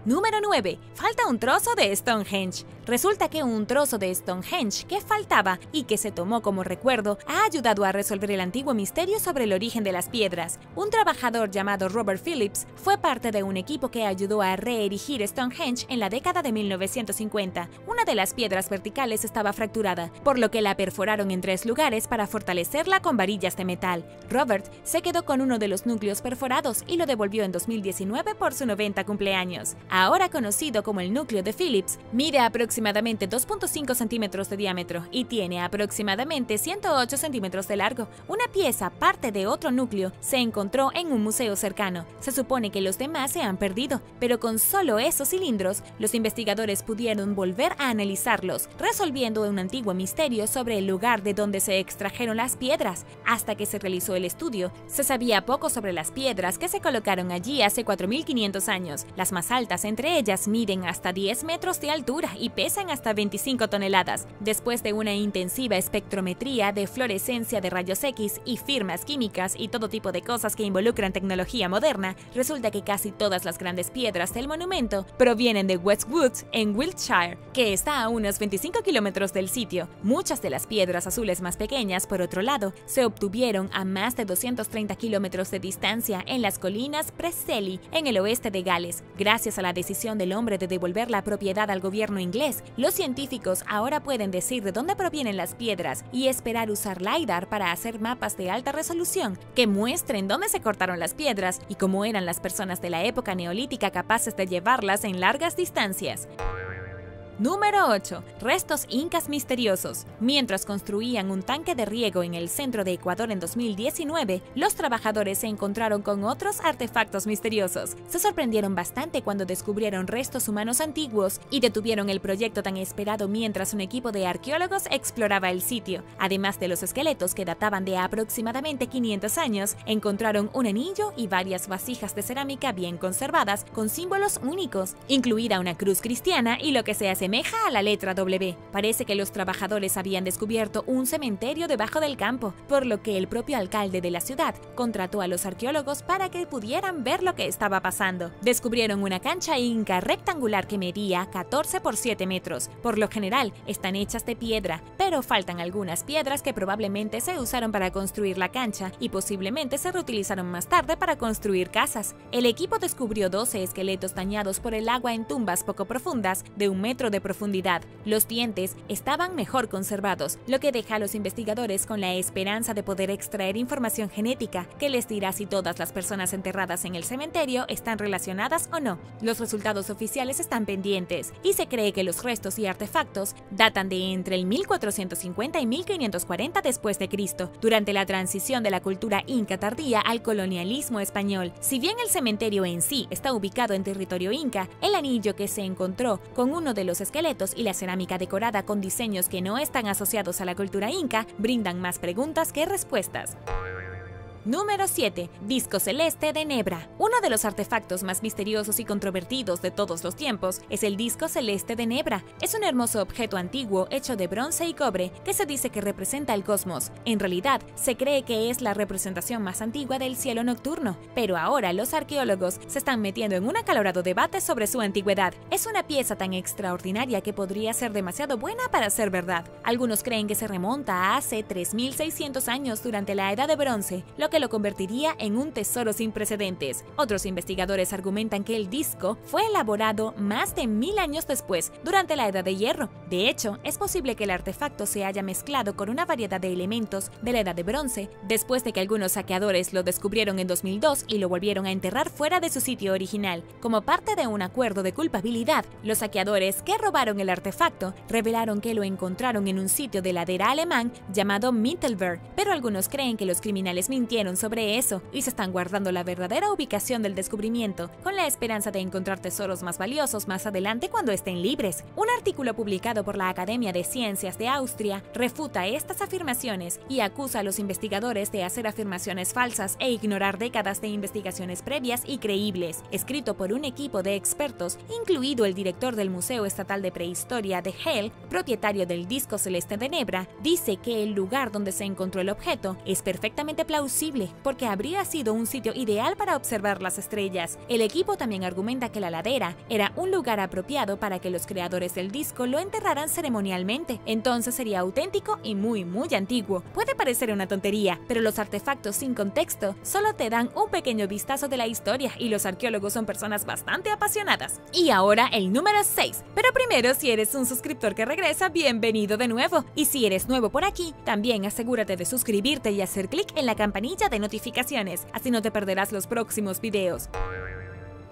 Número 9. Falta un trozo de Stonehenge. Resulta que un trozo de Stonehenge que faltaba y que se tomó como recuerdo ha ayudado a resolver el antiguo misterio sobre el origen de las piedras. Un trabajador llamado Robert Phillips fue parte de un equipo que ayudó a reerigir Stonehenge en la década de 1950. Una de las piedras verticales estaba fracturada, por lo que la perforaron en 3 lugares para fortalecerla con varillas de metal. Robert se quedó con uno de los núcleos perforados y lo devolvió en 2019 por su 90 cumpleaños. Ahora conocido como el núcleo de Phillips, mide aproximadamente 2.5 centímetros de diámetro y tiene aproximadamente 108 centímetros de largo. Una pieza, parte de otro núcleo, se encontró en un museo cercano. Se supone que los demás se han perdido, pero con solo esos cilindros, los investigadores pudieron volver a analizarlos, resolviendo un antiguo misterio sobre el lugar de donde se extrajeron las piedras. Hasta que se realizó el estudio, se sabía poco sobre las piedras que se colocaron allí hace 4.500 años. Las más altas entre ellas miden hasta 10 metros de altura y pesan hasta 25 toneladas. Después de una intensiva espectrometría de fluorescencia de rayos X y firmas químicas y todo tipo de cosas que involucran tecnología moderna, resulta que casi todas las grandes piedras del monumento provienen de Westwood, en Wiltshire, que está a unos 25 kilómetros del sitio. Muchas de las piedras azules más pequeñas, por otro lado, se obtuvieron a más de 230 kilómetros de distancia en las colinas Preseli, en el oeste de Gales. Gracias a la decisión del hombre de devolver la propiedad al gobierno inglés, los científicos ahora pueden decir de dónde provienen las piedras y esperar usar LiDAR para hacer mapas de alta resolución que muestren dónde se cortaron las piedras y cómo eran las personas de la época neolítica capaces de llevarlas en largas distancias. Número 8. Restos incas misteriosos. Mientras construían un tanque de riego en el centro de Ecuador en 2019, los trabajadores se encontraron con otros artefactos misteriosos. Se sorprendieron bastante cuando descubrieron restos humanos antiguos y detuvieron el proyecto tan esperado mientras un equipo de arqueólogos exploraba el sitio. Además de los esqueletos que databan de aproximadamente 500 años, encontraron un anillo y varias vasijas de cerámica bien conservadas con símbolos únicos, incluida una cruz cristiana y lo que se asemeja a la letra W. Parece que los trabajadores habían descubierto un cementerio debajo del campo, por lo que el propio alcalde de la ciudad contrató a los arqueólogos para que pudieran ver lo que estaba pasando. Descubrieron una cancha inca rectangular que medía 14 por 7 metros. Por lo general, están hechas de piedra, pero faltan algunas piedras que probablemente se usaron para construir la cancha y posiblemente se reutilizaron más tarde para construir casas. El equipo descubrió 12 esqueletos dañados por el agua en tumbas poco profundas de 1 metro de profundidad. Los dientes estaban mejor conservados, lo que deja a los investigadores con la esperanza de poder extraer información genética que les dirá si todas las personas enterradas en el cementerio están relacionadas o no. Los resultados oficiales están pendientes y se cree que los restos y artefactos datan de entre el 1450 y 1540 después de Cristo, durante la transición de la cultura inca tardía al colonialismo español. Si bien el cementerio en sí está ubicado en territorio inca, el anillo que se encontró con uno de los esqueletos y la cerámica decorada con diseños que no están asociados a la cultura inca brindan más preguntas que respuestas. Número 7. Disco celeste de Nebra. Uno de los artefactos más misteriosos y controvertidos de todos los tiempos es el disco celeste de Nebra. Es un hermoso objeto antiguo hecho de bronce y cobre que se dice que representa el cosmos. En realidad, se cree que es la representación más antigua del cielo nocturno, pero ahora los arqueólogos se están metiendo en un acalorado debate sobre su antigüedad. Es una pieza tan extraordinaria que podría ser demasiado buena para ser verdad. Algunos creen que se remonta a hace 3.600 años durante la Edad de Bronce, lo que lo convertiría en un tesoro sin precedentes. Otros investigadores argumentan que el disco fue elaborado más de 1000 años después, durante la Edad de Hierro. De hecho, es posible que el artefacto se haya mezclado con una variedad de elementos de la Edad de Bronce, después de que algunos saqueadores lo descubrieron en 2002 y lo volvieron a enterrar fuera de su sitio original. Como parte de un acuerdo de culpabilidad, los saqueadores que robaron el artefacto revelaron que lo encontraron en un sitio de ladera alemán llamado Mittelberg, pero algunos creen que los criminales mintieron sobre eso y se están guardando la verdadera ubicación del descubrimiento, con la esperanza de encontrar tesoros más valiosos más adelante cuando estén libres. Un artículo publicado por la Academia de Ciencias de Austria refuta estas afirmaciones y acusa a los investigadores de hacer afirmaciones falsas e ignorar décadas de investigaciones previas y creíbles. Escrito por un equipo de expertos, incluido el director del Museo Estatal de Prehistoria de Halle, propietario del disco celeste de Nebra, dice que el lugar donde se encontró el objeto es perfectamente plausible increíble, porque habría sido un sitio ideal para observar las estrellas. El equipo también argumenta que la ladera era un lugar apropiado para que los creadores del disco lo enterraran ceremonialmente, entonces sería auténtico y muy antiguo. Puede parecer una tontería, pero los artefactos sin contexto solo te dan un pequeño vistazo de la historia y los arqueólogos son personas bastante apasionadas. Y ahora el número 6. Pero primero, si eres un suscriptor que regresa, bienvenido de nuevo. Y si eres nuevo por aquí, también asegúrate de suscribirte y hacer clic en la campanilla de notificaciones, así no te perderás los próximos videos.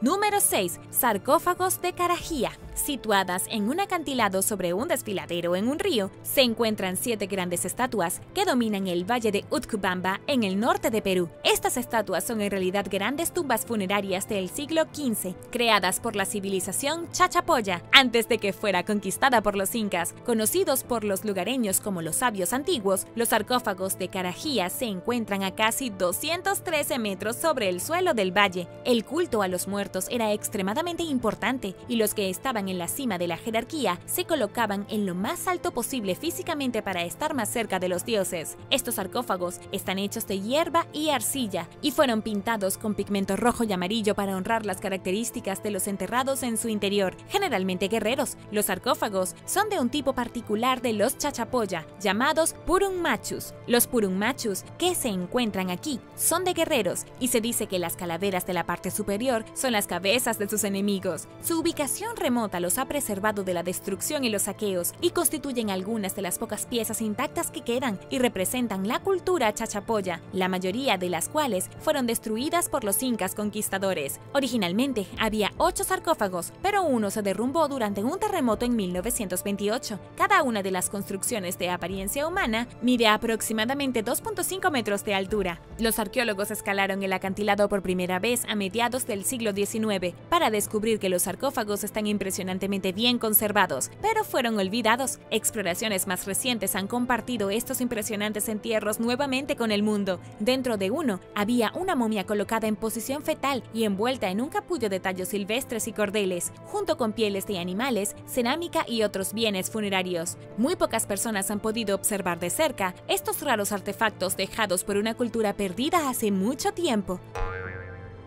Número 6. Sarcófagos de Carajía. Situadas en un acantilado sobre un desfiladero en un río, se encuentran 7 grandes estatuas que dominan el valle de Utcubamba en el norte de Perú. Estas estatuas son en realidad grandes tumbas funerarias del siglo XV, creadas por la civilización Chachapoya, antes de que fuera conquistada por los incas. Conocidos por los lugareños como los sabios antiguos, los sarcófagos de Carajía se encuentran a casi 213 metros sobre el suelo del valle. El culto a los muertos era extremadamente importante y los que estaban en la cima de la jerarquía se colocaban en lo más alto posible físicamente para estar más cerca de los dioses. Estos sarcófagos están hechos de hierba y arcilla y fueron pintados con pigmento rojo y amarillo para honrar las características de los enterrados en su interior, generalmente guerreros. Los sarcófagos son de un tipo particular de los Chachapoya, llamados Purunmachus. Los Purunmachus que se encuentran aquí son de guerreros y se dice que las calaveras de la parte superior son las cabezas de sus enemigos. Su ubicación remota los ha preservado de la destrucción y los saqueos y constituyen algunas de las pocas piezas intactas que quedan y representan la cultura chachapoya, la mayoría de las cuales fueron destruidas por los incas conquistadores. Originalmente había 8 sarcófagos, pero uno se derrumbó durante un terremoto en 1928. Cada una de las construcciones de apariencia humana mide aproximadamente 2.5 metros de altura. Los arqueólogos escalaron el acantilado por primera vez a mediados del siglo XIX para descubrir que los sarcófagos están impresionantemente bien conservados, pero fueron olvidados. Exploraciones más recientes han compartido estos impresionantes entierros nuevamente con el mundo. Dentro de uno había una momia colocada en posición fetal y envuelta en un capullo de tallos silvestres y cordeles, junto con pieles de animales, cerámica y otros bienes funerarios. Muy pocas personas han podido observar de cerca estos raros artefactos dejados por una cultura perdida hace mucho tiempo.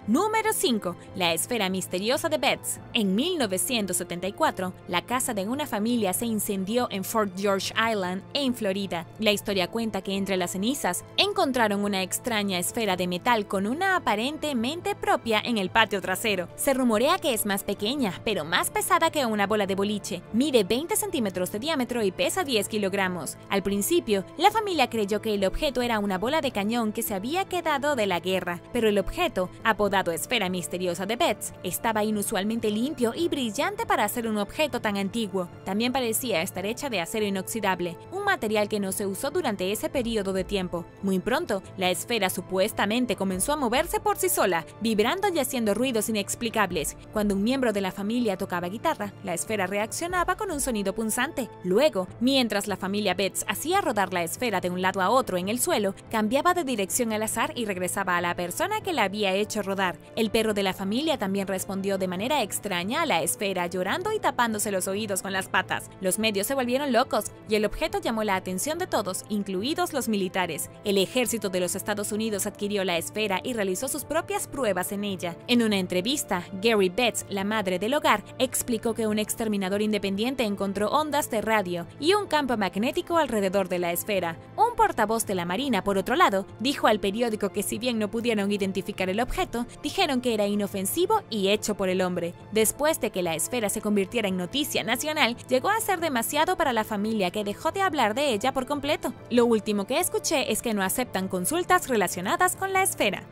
Número 5. La esfera misteriosa de Betz. En 1974, la casa de una familia se incendió en Fort George Island, en Florida. La historia cuenta que entre las cenizas encontraron una extraña esfera de metal con una aparente mente propia en el patio trasero. Se rumorea que es más pequeña, pero más pesada que una bola de boliche. Mide 20 centímetros de diámetro y pesa 10 kilogramos. Al principio, la familia creyó que el objeto era una bola de cañón que se había quedado de la guerra, pero el objeto, apodado esfera misteriosa de Betz, estaba inusualmente limpio y brillante para ser un objeto tan antiguo. También parecía estar hecha de acero inoxidable, un material que no se usó durante ese periodo de tiempo. Muy pronto, la esfera supuestamente comenzó a moverse por sí sola, vibrando y haciendo ruidos inexplicables. Cuando un miembro de la familia tocaba guitarra, la esfera reaccionaba con un sonido punzante. Luego, mientras la familia Betz hacía rodar la esfera de un lado a otro en el suelo, cambiaba de dirección al azar y regresaba a la persona que la había hecho rodar. El perro de la familia también respondió de manera extraña a la esfera, llorando y tapándose los oídos con las patas. Los medios se volvieron locos y el objeto llamó la atención de todos, incluidos los militares. El ejército de los Estados Unidos adquirió la esfera y realizó sus propias pruebas en ella. En una entrevista, Gary Betz, la madre del hogar, explicó que un exterminador independiente encontró ondas de radio y un campo magnético alrededor de la esfera. Un portavoz de la Marina, por otro lado, dijo al periódico que si bien no pudieron identificar el objeto, dijeron que era inofensivo y hecho por el hombre. Después de que la esfera se convirtiera en noticia nacional, llegó a ser demasiado para la familia, que dejó de hablar de ella por completo. Lo último que escuché es que no aceptan consultas relacionadas con la esfera.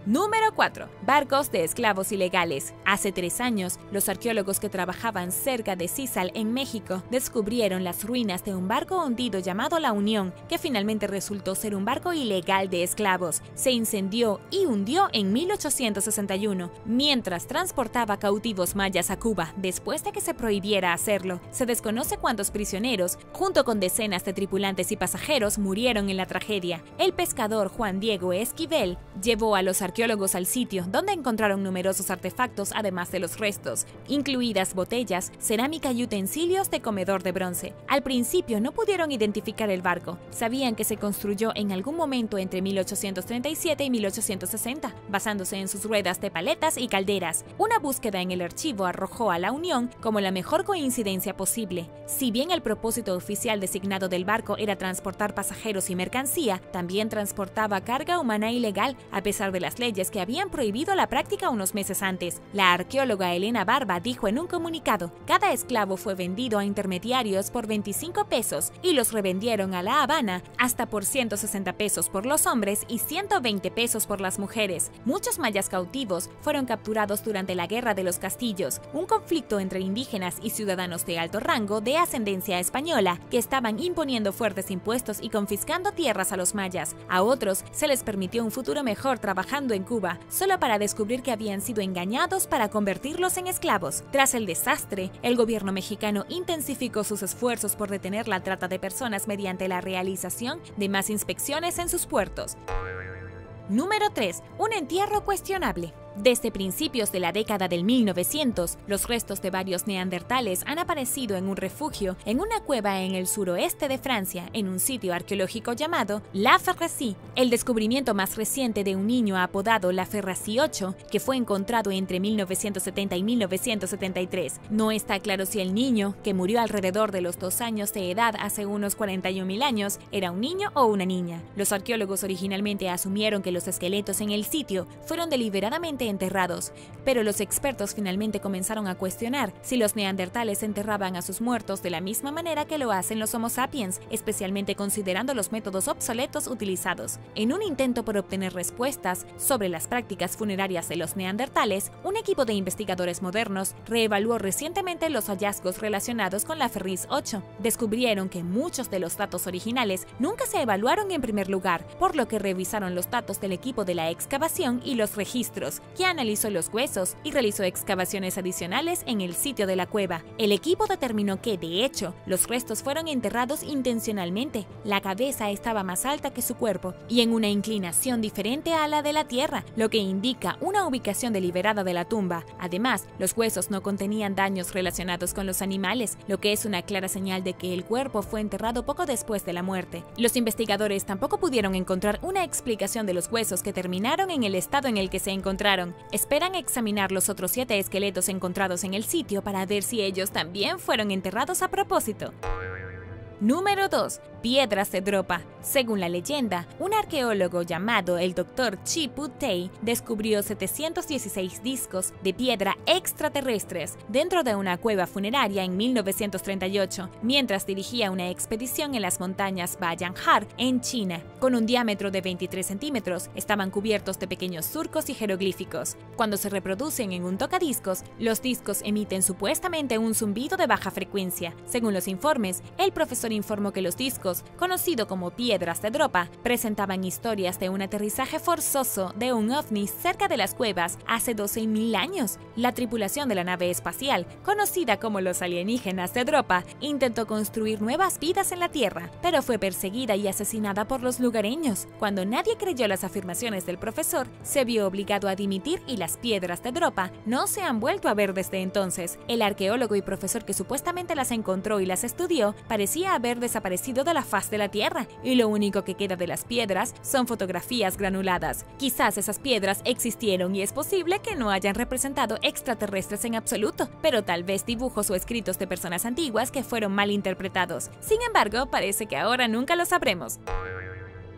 Número 4. Barcos de esclavos ilegales. Hace 3 años, los arqueólogos que trabajaban cerca de Cizal, en México, descubrieron las ruinas de un barco hundido llamado La Unión, que finalmente resultó ser un barco ilegal de esclavos. Se incendió y hundió en 1861, mientras transportaba cautivos mayas a Cuba, después de que se prohibiera hacerlo. Se desconoce cuántos prisioneros, junto con decenas de tripulantes y pasajeros, murieron en la tragedia. El pescador Juan Diego Esquivel llevó a los arqueólogos arqueólogos al sitio, donde encontraron numerosos artefactos además de los restos, incluidas botellas, cerámica y utensilios de comedor de bronce. Al principio no pudieron identificar el barco, sabían que se construyó en algún momento entre 1837 y 1860, basándose en sus ruedas de paletas y calderas. Una búsqueda en el archivo arrojó a la unión como la mejor coincidencia posible. Si bien el propósito oficial designado del barco era transportar pasajeros y mercancía, también transportaba carga humana ilegal, a pesar de las leyes que habían prohibido la práctica unos meses antes. La arqueóloga Elena Barba dijo en un comunicado: cada esclavo fue vendido a intermediarios por 25 pesos y los revendieron a La Habana hasta por 160 pesos por los hombres y 120 pesos por las mujeres. Muchos mayas cautivos fueron capturados durante la Guerra de los Castillos, un conflicto entre indígenas y ciudadanos de alto rango de ascendencia española que estaban imponiendo fuertes impuestos y confiscando tierras a los mayas. A otros se les permitió un futuro mejor trabajando en Cuba, solo para descubrir que habían sido engañados para convertirlos en esclavos. Tras el desastre, el gobierno mexicano intensificó sus esfuerzos por detener la trata de personas mediante la realización de más inspecciones en sus puertos. Número 3. Un entierro cuestionable. Desde principios de la década del 1900, los restos de varios neandertales han aparecido en un refugio en una cueva en el suroeste de Francia, en un sitio arqueológico llamado La Ferracie. El descubrimiento más reciente de un niño apodado La Ferracie 8, que fue encontrado entre 1970 y 1973. No está claro si el niño, que murió alrededor de los 2 años de edad hace unos 41.000 años, era un niño o una niña. Los arqueólogos originalmente asumieron que los esqueletos en el sitio fueron deliberadamente enterrados, pero los expertos finalmente comenzaron a cuestionar si los neandertales enterraban a sus muertos de la misma manera que lo hacen los Homo sapiens, especialmente considerando los métodos obsoletos utilizados. En un intento por obtener respuestas sobre las prácticas funerarias de los neandertales, un equipo de investigadores modernos reevaluó recientemente los hallazgos relacionados con la Ferracie 8. Descubrieron que muchos de los datos originales nunca se evaluaron en primer lugar, por lo que revisaron los datos del equipo de la excavación y los registros, que analizó los huesos y realizó excavaciones adicionales en el sitio de la cueva. El equipo determinó que, de hecho, los restos fueron enterrados intencionalmente. La cabeza estaba más alta que su cuerpo y en una inclinación diferente a la de la tierra, lo que indica una ubicación deliberada de la tumba. Además, los huesos no contenían daños relacionados con los animales, lo que es una clara señal de que el cuerpo fue enterrado poco después de la muerte. Los investigadores tampoco pudieron encontrar una explicación de los huesos que terminaron en el estado en el que se encontraron. Esperan examinar los otros 7 esqueletos encontrados en el sitio para ver si ellos también fueron enterrados a propósito. Número 2. Piedras de Dropa. Según la leyenda, un arqueólogo llamado el Dr. Chiputei descubrió 716 discos de piedra extraterrestres dentro de una cueva funeraria en 1938, mientras dirigía una expedición en las montañas Bayanghar, en China. Con un diámetro de 23 centímetros, estaban cubiertos de pequeños surcos y jeroglíficos. Cuando se reproducen en un tocadiscos, los discos emiten supuestamente un zumbido de baja frecuencia. Según los informes, el profesor informó que los discos, conocido como piedras de Dropa, presentaban historias de un aterrizaje forzoso de un ovni cerca de las cuevas hace 12.000 años. La tripulación de la nave espacial, conocida como los alienígenas de Dropa, intentó construir nuevas vidas en la Tierra, pero fue perseguida y asesinada por los lugareños. Cuando nadie creyó las afirmaciones del profesor, se vio obligado a dimitir y las piedras de Dropa no se han vuelto a ver desde entonces. El arqueólogo y profesor que supuestamente las encontró y las estudió parecía haber desaparecido de la faz de la Tierra, y lo único que queda de las piedras son fotografías granuladas. Quizás esas piedras existieron y es posible que no hayan representado extraterrestres en absoluto, pero tal vez dibujos o escritos de personas antiguas que fueron mal interpretados. Sin embargo, parece que ahora nunca lo sabremos.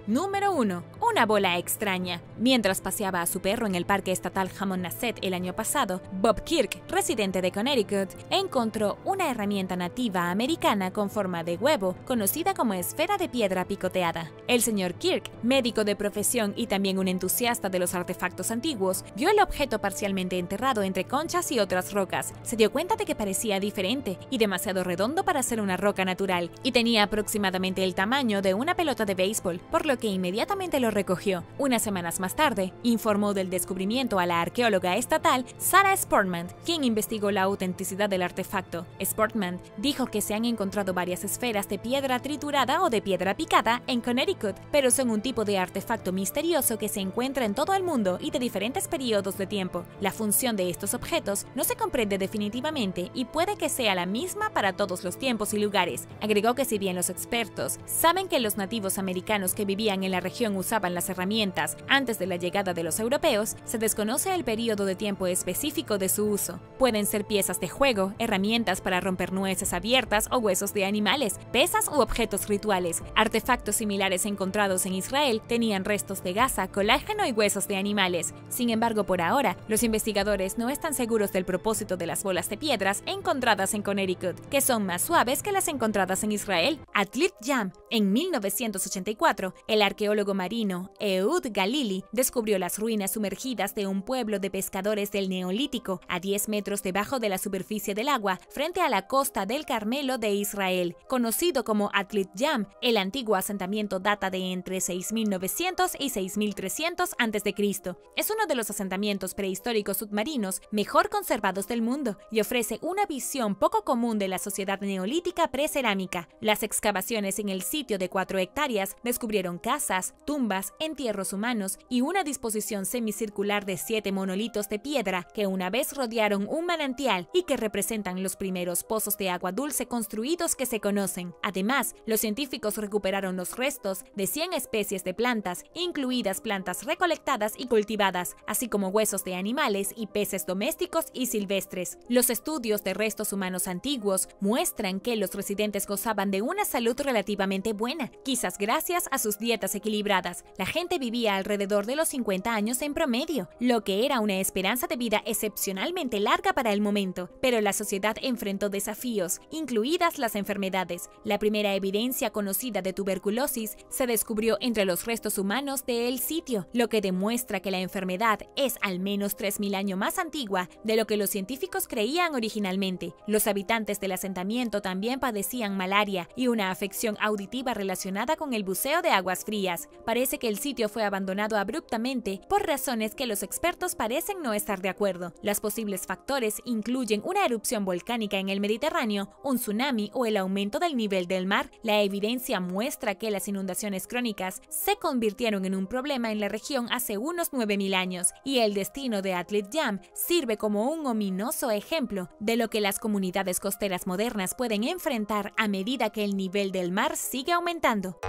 Número 1. Una bola extraña. Mientras paseaba a su perro en el Parque Estatal Hammonasset el año pasado, Bob Kirk, residente de Connecticut, encontró una herramienta nativa americana con forma de huevo, conocida como esfera de piedra picoteada. El señor Kirk, médico de profesión y también un entusiasta de los artefactos antiguos, vio el objeto parcialmente enterrado entre conchas y otras rocas. Se dio cuenta de que parecía diferente y demasiado redondo para ser una roca natural, y tenía aproximadamente el tamaño de una pelota de béisbol, por lo lo que inmediatamente lo recogió. Unas semanas más tarde, informó del descubrimiento a la arqueóloga estatal Sarah Sportman, quien investigó la autenticidad del artefacto. Sportman dijo que se han encontrado varias esferas de piedra triturada o de piedra picada en Connecticut, pero son un tipo de artefacto misterioso que se encuentra en todo el mundo y de diferentes periodos de tiempo. La función de estos objetos no se comprende definitivamente y puede que sea la misma para todos los tiempos y lugares. Agregó que si bien los expertos saben que los nativos americanos que vivían en la región usaban las herramientas antes de la llegada de los europeos, se desconoce el periodo de tiempo específico de su uso. Pueden ser piezas de juego, herramientas para romper nueces abiertas o huesos de animales, pesas u objetos rituales. Artefactos similares encontrados en Israel tenían restos de gasa, colágeno y huesos de animales. Sin embargo, por ahora, los investigadores no están seguros del propósito de las bolas de piedras encontradas en Connecticut, que son más suaves que las encontradas en Israel. Atlit Yam. En 1984, el arqueólogo marino Ehud Galili descubrió las ruinas sumergidas de un pueblo de pescadores del Neolítico, a 10 metros debajo de la superficie del agua, frente a la costa del Carmelo de Israel. Conocido como Atlit Yam, el antiguo asentamiento data de entre 6.900 y 6.300 a.C. Es uno de los asentamientos prehistóricos submarinos mejor conservados del mundo y ofrece una visión poco común de la sociedad neolítica precerámica. Las excavaciones en el sitio de 4 hectáreas descubrieron casas, tumbas, entierros humanos y una disposición semicircular de 7 monolitos de piedra que una vez rodearon un manantial y que representan los primeros pozos de agua dulce construidos que se conocen. Además, los científicos recuperaron los restos de 100 especies de plantas, incluidas plantas recolectadas y cultivadas, así como huesos de animales y peces domésticos y silvestres. Los estudios de restos humanos antiguos muestran que los residentes gozaban de una salud relativamente buena, quizás gracias a sus dietas equilibradas. La gente vivía alrededor de los 50 años en promedio, lo que era una esperanza de vida excepcionalmente larga para el momento, pero la sociedad enfrentó desafíos, incluidas las enfermedades. La primera evidencia conocida de tuberculosis se descubrió entre los restos humanos del sitio, lo que demuestra que la enfermedad es al menos 3.000 años más antigua de lo que los científicos creían originalmente. Los habitantes del asentamiento también padecían malaria y una afección auditiva relacionada con el buceo de aguas frías. Parece que el sitio fue abandonado abruptamente por razones que los expertos parecen no estar de acuerdo. Los posibles factores incluyen una erupción volcánica en el Mediterráneo, un tsunami o el aumento del nivel del mar. La evidencia muestra que las inundaciones crónicas se convirtieron en un problema en la región hace unos 9.000 años, y el destino de Atlit Yam sirve como un ominoso ejemplo de lo que las comunidades costeras modernas pueden enfrentar a medida que el nivel del mar sigue aumentando.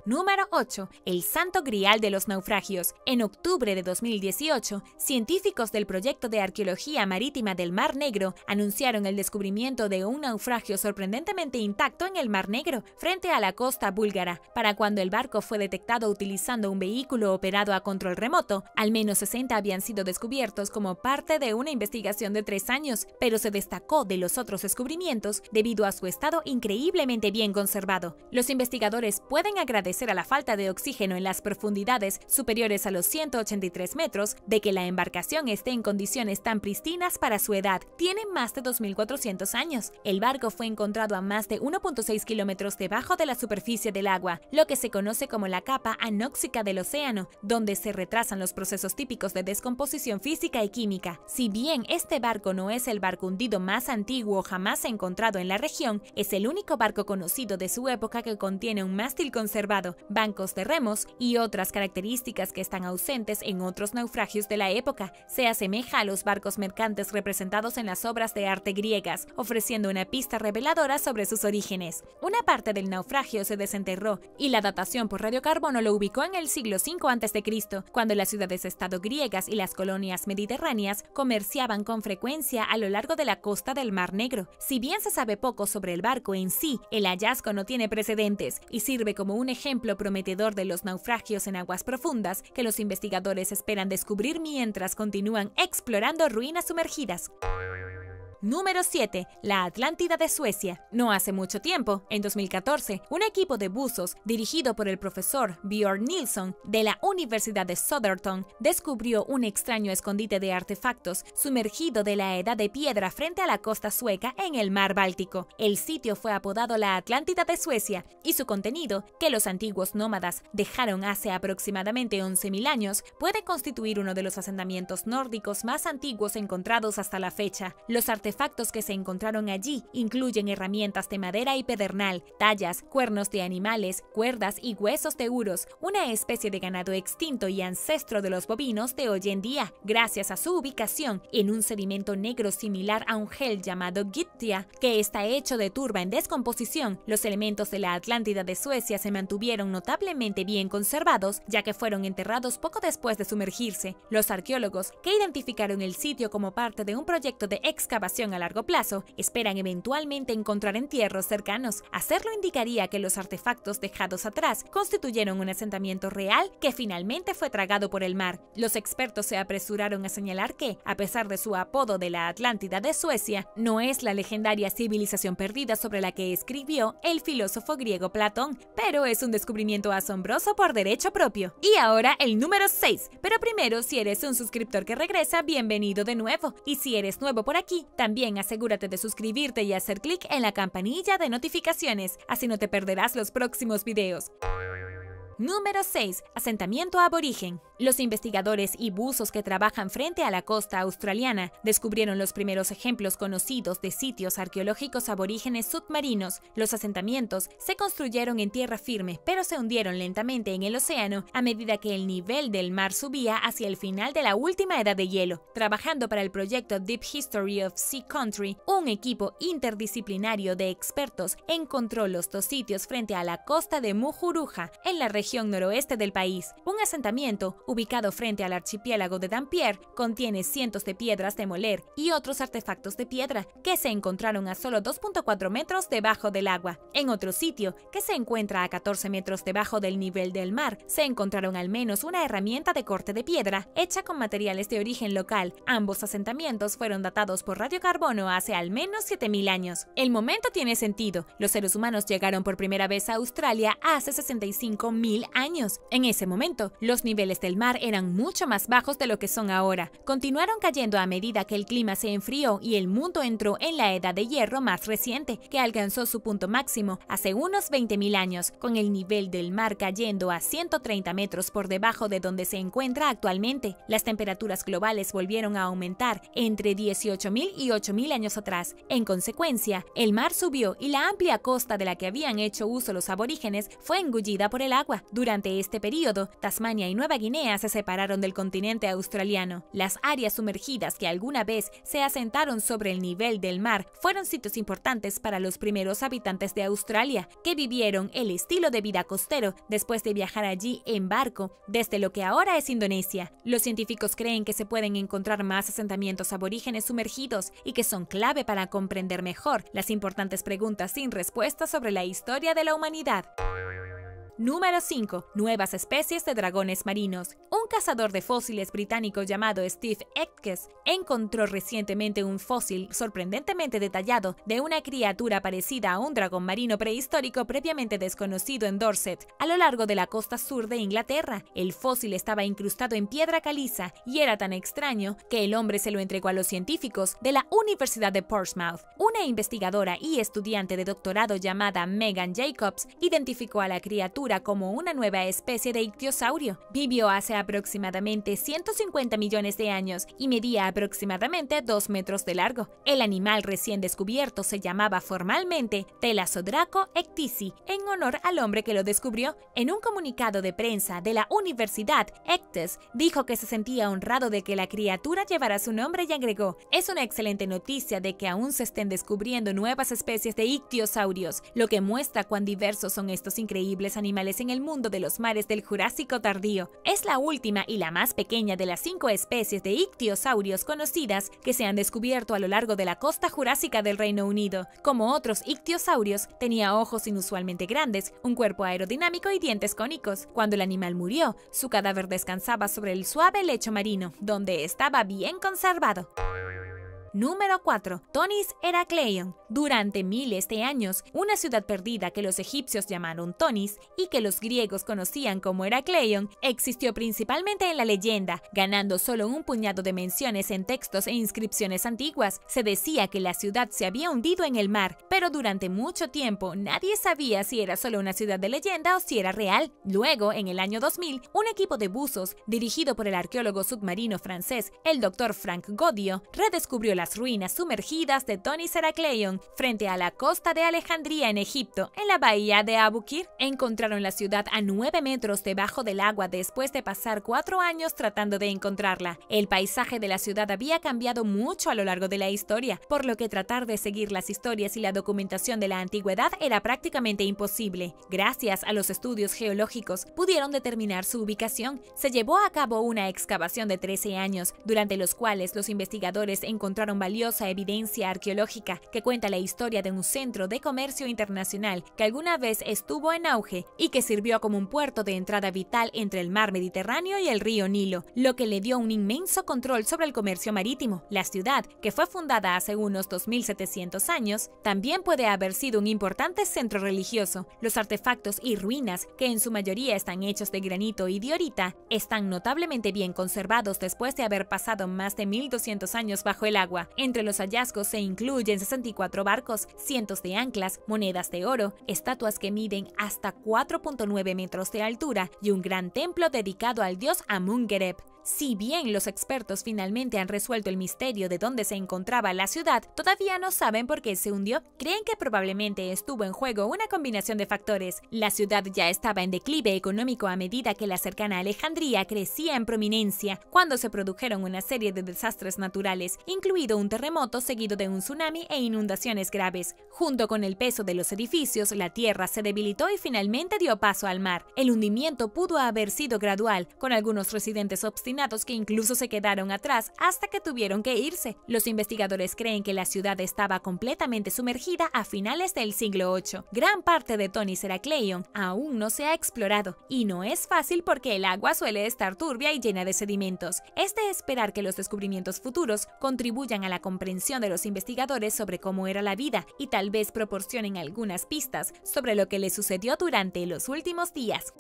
Número 8. El Santo Grial de los naufragios. En octubre de 2018, científicos del Proyecto de Arqueología Marítima del Mar Negro anunciaron el descubrimiento de un naufragio sorprendentemente intacto en el Mar Negro, frente a la costa búlgara. Para cuando el barco fue detectado utilizando un vehículo operado a control remoto, al menos 60 habían sido descubiertos como parte de una investigación de 3 años, pero se destacó de los otros descubrimientos debido a su estado increíblemente bien conservado. Los investigadores pueden agradecer a la falta de oxígeno en las profundidades superiores a los 183 metros de que la embarcación esté en condiciones tan pristinas para su edad. Tiene más de 2.400 años. El barco fue encontrado a más de 1.6 kilómetros debajo de la superficie del agua, lo que se conoce como la capa anóxica del océano, donde se retrasan los procesos típicos de descomposición física y química. Si bien este barco no es el barco hundido más antiguo jamás encontrado en la región, es el único barco conocido de su época que contiene un mástil conservado, bancos de remos y otras características que están ausentes en otros naufragios de la época. Se asemeja a los barcos mercantes representados en las obras de arte griegas, ofreciendo una pista reveladora sobre sus orígenes. Una parte del naufragio se desenterró y la datación por radiocarbono lo ubicó en el siglo V a.C., cuando las ciudades-estado griegas y las colonias mediterráneas comerciaban con frecuencia a lo largo de la costa del Mar Negro. Si bien se sabe poco sobre el barco en sí, el hallazgo no tiene precedentes y sirve como un ejemplo prometedor de los naufragios en aguas profundas que los investigadores esperan descubrir mientras continúan explorando ruinas sumergidas. Número 7. La Atlántida de Suecia. No hace mucho tiempo, en 2014, un equipo de buzos dirigido por el profesor Björn Nilsson de la Universidad de Södertörn descubrió un extraño escondite de artefactos sumergido de la Edad de Piedra frente a la costa sueca en el mar Báltico. El sitio fue apodado la Atlántida de Suecia y su contenido, que los antiguos nómadas dejaron hace aproximadamente 11.000 años, puede constituir uno de los asentamientos nórdicos más antiguos encontrados hasta la fecha. Los artefactos que se encontraron allí incluyen herramientas de madera y pedernal, tallas, cuernos de animales, cuerdas y huesos de uros, una especie de ganado extinto y ancestro de los bovinos de hoy en día, gracias a su ubicación en un sedimento negro similar a un gel llamado gyptia, que está hecho de turba en descomposición. Los elementos de la Atlántida de Suecia se mantuvieron notablemente bien conservados, ya que fueron enterrados poco después de sumergirse. Los arqueólogos, que identificaron el sitio como parte de un proyecto de excavación a largo plazo, esperan eventualmente encontrar entierros cercanos. Hacerlo indicaría que los artefactos dejados atrás constituyeron un asentamiento real que finalmente fue tragado por el mar. Los expertos se apresuraron a señalar que, a pesar de su apodo de la Atlántida de Suecia, no es la legendaria civilización perdida sobre la que escribió el filósofo griego Platón, pero es un descubrimiento asombroso por derecho propio. Y ahora el número 6. Pero primero, si eres un suscriptor que regresa, bienvenido de nuevo. Y si eres nuevo por aquí, también asegúrate de suscribirte y hacer clic en la campanilla de notificaciones, así no te perderás los próximos videos. Número 6. Asentamiento aborigen. Los investigadores y buzos que trabajan frente a la costa australiana descubrieron los primeros ejemplos conocidos de sitios arqueológicos aborígenes submarinos. Los asentamientos se construyeron en tierra firme, pero se hundieron lentamente en el océano a medida que el nivel del mar subía hacia el final de la última edad de hielo. Trabajando para el proyecto Deep History of Sea Country, un equipo interdisciplinario de expertos encontró los dos sitios frente a la costa de Mujuruja, en la región noroeste del país. Un asentamiento ubicado frente al archipiélago de Dampier contiene cientos de piedras de moler y otros artefactos de piedra que se encontraron a solo 2.4 metros debajo del agua. En otro sitio, que se encuentra a 14 metros debajo del nivel del mar, se encontraron al menos una herramienta de corte de piedra hecha con materiales de origen local. Ambos asentamientos fueron datados por radiocarbono hace al menos 7.000 años. El momento tiene sentido. Los seres humanos llegaron por primera vez a Australia hace 65.000 años. En ese momento, los niveles del mar eran mucho más bajos de lo que son ahora. Continuaron cayendo a medida que el clima se enfrió y el mundo entró en la edad de hierro más reciente, que alcanzó su punto máximo hace unos 20.000 años, con el nivel del mar cayendo a 130 metros por debajo de donde se encuentra actualmente. Las temperaturas globales volvieron a aumentar entre 18.000 y 8.000 años atrás. En consecuencia, el mar subió y la amplia costa de la que habían hecho uso los aborígenes fue engullida por el agua. Durante este periodo, Tasmania y Nueva Guinea se separaron del continente australiano. Las áreas sumergidas que alguna vez se asentaron sobre el nivel del mar fueron sitios importantes para los primeros habitantes de Australia, que vivieron el estilo de vida costero después de viajar allí en barco desde lo que ahora es Indonesia. Los científicos creen que se pueden encontrar más asentamientos aborígenes sumergidos y que son clave para comprender mejor las importantes preguntas sin respuesta sobre la historia de la humanidad. Número 5. Nuevas especies de dragones marinos. Un cazador de fósiles británico llamado Steve Aitken encontró recientemente un fósil sorprendentemente detallado de una criatura parecida a un dragón marino prehistórico previamente desconocido en Dorset, a lo largo de la costa sur de Inglaterra. El fósil estaba incrustado en piedra caliza y era tan extraño que el hombre se lo entregó a los científicos de la Universidad de Portsmouth. Una investigadora y estudiante de doctorado llamada Megan Jacobs identificó a la criatura como una nueva especie de ictiosaurio. Vivió hace aproximadamente 150 millones de años y medía aproximadamente 2 metros de largo. El animal recién descubierto se llamaba formalmente Thelassodroco ectisi, en honor al hombre que lo descubrió. En un comunicado de prensa de la universidad, Aitken dijo que se sentía honrado de que la criatura llevara su nombre y agregó: "Es una excelente noticia de que aún se estén descubriendo nuevas especies de ictiosaurios, lo que muestra cuán diversos son estos increíbles animales en el mundo de los mares del Jurásico tardío. Es la última y la más pequeña de las 5 especies de ictiosaurios conocidas que se han descubierto a lo largo de la costa jurásica del Reino Unido. Como otros ictiosaurios, tenía ojos inusualmente grandes, un cuerpo aerodinámico y dientes cónicos. Cuando el animal murió, su cadáver descansaba sobre el suave lecho marino, donde estaba bien conservado". Número 4. Tonis Herakleion. Durante miles de años, una ciudad perdida que los egipcios llamaron Tonis y que los griegos conocían como Herakleion, existió principalmente en la leyenda, ganando solo un puñado de menciones en textos e inscripciones antiguas. Se decía que la ciudad se había hundido en el mar, pero durante mucho tiempo nadie sabía si era solo una ciudad de leyenda o si era real. Luego, en el año 2000, un equipo de buzos, dirigido por el arqueólogo submarino francés, el Dr. Frank Goddio, redescubrió las ruinas sumergidas de Tonis Herakleion frente a la costa de Alejandría en Egipto, en la bahía de Abu Qir. Encontraron la ciudad a 9 metros debajo del agua después de pasar 4 años tratando de encontrarla. El paisaje de la ciudad había cambiado mucho a lo largo de la historia, por lo que tratar de seguir las historias y la documentación de la antigüedad era prácticamente imposible. Gracias a los estudios geológicos, pudieron determinar su ubicación. Se llevó a cabo una excavación de 13 años, durante los cuales los investigadores encontraron valiosa evidencia arqueológica que cuenta la historia de un centro de comercio internacional que alguna vez estuvo en auge y que sirvió como un puerto de entrada vital entre el mar Mediterráneo y el río Nilo, lo que le dio un inmenso control sobre el comercio marítimo. La ciudad, que fue fundada hace unos 2700 años, también puede haber sido un importante centro religioso. Los artefactos y ruinas, que en su mayoría están hechos de granito y diorita, están notablemente bien conservados después de haber pasado más de 1200 años bajo el agua. Entre los hallazgos se incluyen 64 barcos, cientos de anclas, monedas de oro, estatuas que miden hasta 4.9 metros de altura y un gran templo dedicado al dios Amun-Gereb. Si bien los expertos finalmente han resuelto el misterio de dónde se encontraba la ciudad, todavía no saben por qué se hundió. Creen que probablemente estuvo en juego una combinación de factores. La ciudad ya estaba en declive económico a medida que la cercana Alejandría crecía en prominencia, cuando se produjeron una serie de desastres naturales, incluido un terremoto seguido de un tsunami e inundaciones graves. Junto con el peso de los edificios, la tierra se debilitó y finalmente dio paso al mar. El hundimiento pudo haber sido gradual, con algunos residentes obstinados que incluso se quedaron atrás hasta que tuvieron que irse. Los investigadores creen que la ciudad estaba completamente sumergida a finales del siglo VIII. Gran parte de Tonis Herakleion aún no se ha explorado, y no es fácil porque el agua suele estar turbia y llena de sedimentos. Es de esperar que los descubrimientos futuros contribuyan a la comprensión de los investigadores sobre cómo era la vida y tal vez proporcionen algunas pistas sobre lo que le sucedió durante los últimos días.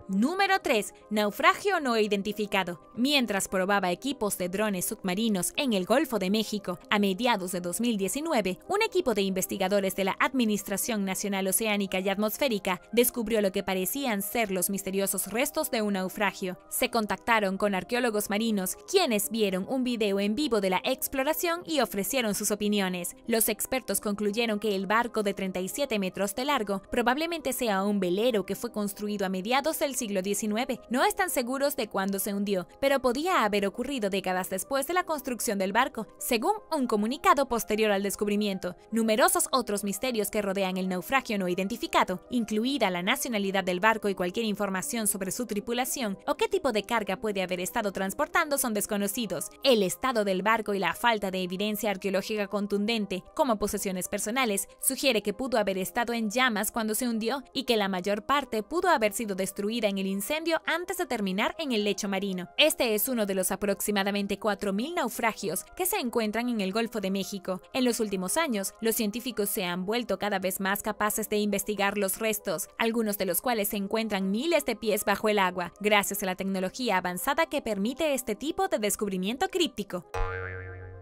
Número 3. Naufragio no identificado. Mientras probaba equipos de drones submarinos en el Golfo de México a mediados de 2019, un equipo de investigadores de la Administración Nacional Oceánica y Atmosférica descubrió lo que parecían ser los misteriosos restos de un naufragio. Se contactaron con arqueólogos marinos, quienes vieron un video en vivo de la exploración y ofrecieron sus opiniones. Los expertos concluyeron que el barco de 37 metros de largo probablemente sea un velero que fue construido a mediados del siglo XIX. No están seguros de cuándo se hundió, pero podía haber ocurrido décadas después de la construcción del barco, según un comunicado posterior al descubrimiento. Numerosos otros misterios que rodean el naufragio no identificado, incluida la nacionalidad del barco y cualquier información sobre su tripulación o qué tipo de carga puede haber estado transportando, son desconocidos. El estado del barco y la falta de evidencia arqueológica contundente, como posesiones personales, sugiere que pudo haber estado en llamas cuando se hundió y que la mayor parte pudo haber sido destruida en el incendio antes de terminar en el lecho marino. Este es uno de los aproximadamente 4.000 naufragios que se encuentran en el Golfo de México. En los últimos años, los científicos se han vuelto cada vez más capaces de investigar los restos, algunos de los cuales se encuentran miles de pies bajo el agua, gracias a la tecnología avanzada que permite este tipo de descubrimiento críptico.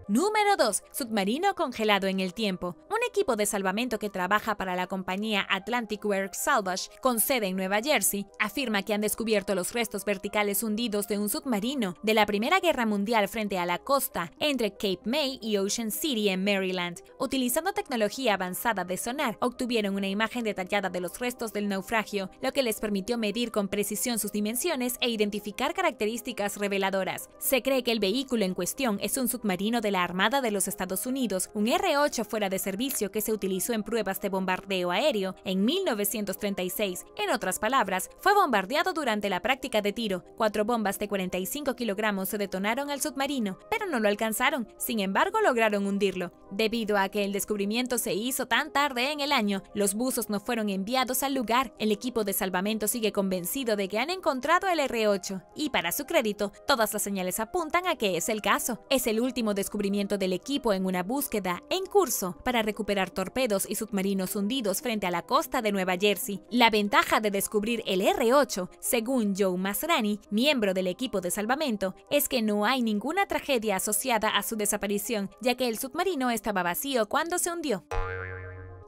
Número 2. Submarino congelado en el tiempo. Un equipo de salvamento que trabaja para la compañía Atlantic Work Salvage, con sede en Nueva Jersey, afirma que han descubierto los restos verticales hundidos de un submarino de la Primera Guerra Mundial frente a la costa entre Cape May y Ocean City en Maryland. Utilizando tecnología avanzada de sonar, obtuvieron una imagen detallada de los restos del naufragio, lo que les permitió medir con precisión sus dimensiones e identificar características reveladoras. Se cree que el vehículo en cuestión es un submarino de la Armada de los Estados Unidos, un R-8 fuera de servicio que se utilizó en pruebas de bombardeo aéreo en 1936. En otras palabras, fue bombardeado durante la práctica de tiro. 4 bombas de 45 kilogramos se detonaron al submarino, pero no lo alcanzaron. Sin embargo, lograron hundirlo. Debido a que el descubrimiento se hizo tan tarde en el año, los buzos no fueron enviados al lugar. El equipo de salvamento sigue convencido de que han encontrado el R-8, y para su crédito, todas las señales apuntan a que es el caso. Es el último descubrimiento descubrimiento del equipo en una búsqueda en curso para recuperar torpedos y submarinos hundidos frente a la costa de Nueva Jersey. La ventaja de descubrir el R-8, según Joe Masrani, miembro del equipo de salvamento, es que no hay ninguna tragedia asociada a su desaparición, ya que el submarino estaba vacío cuando se hundió.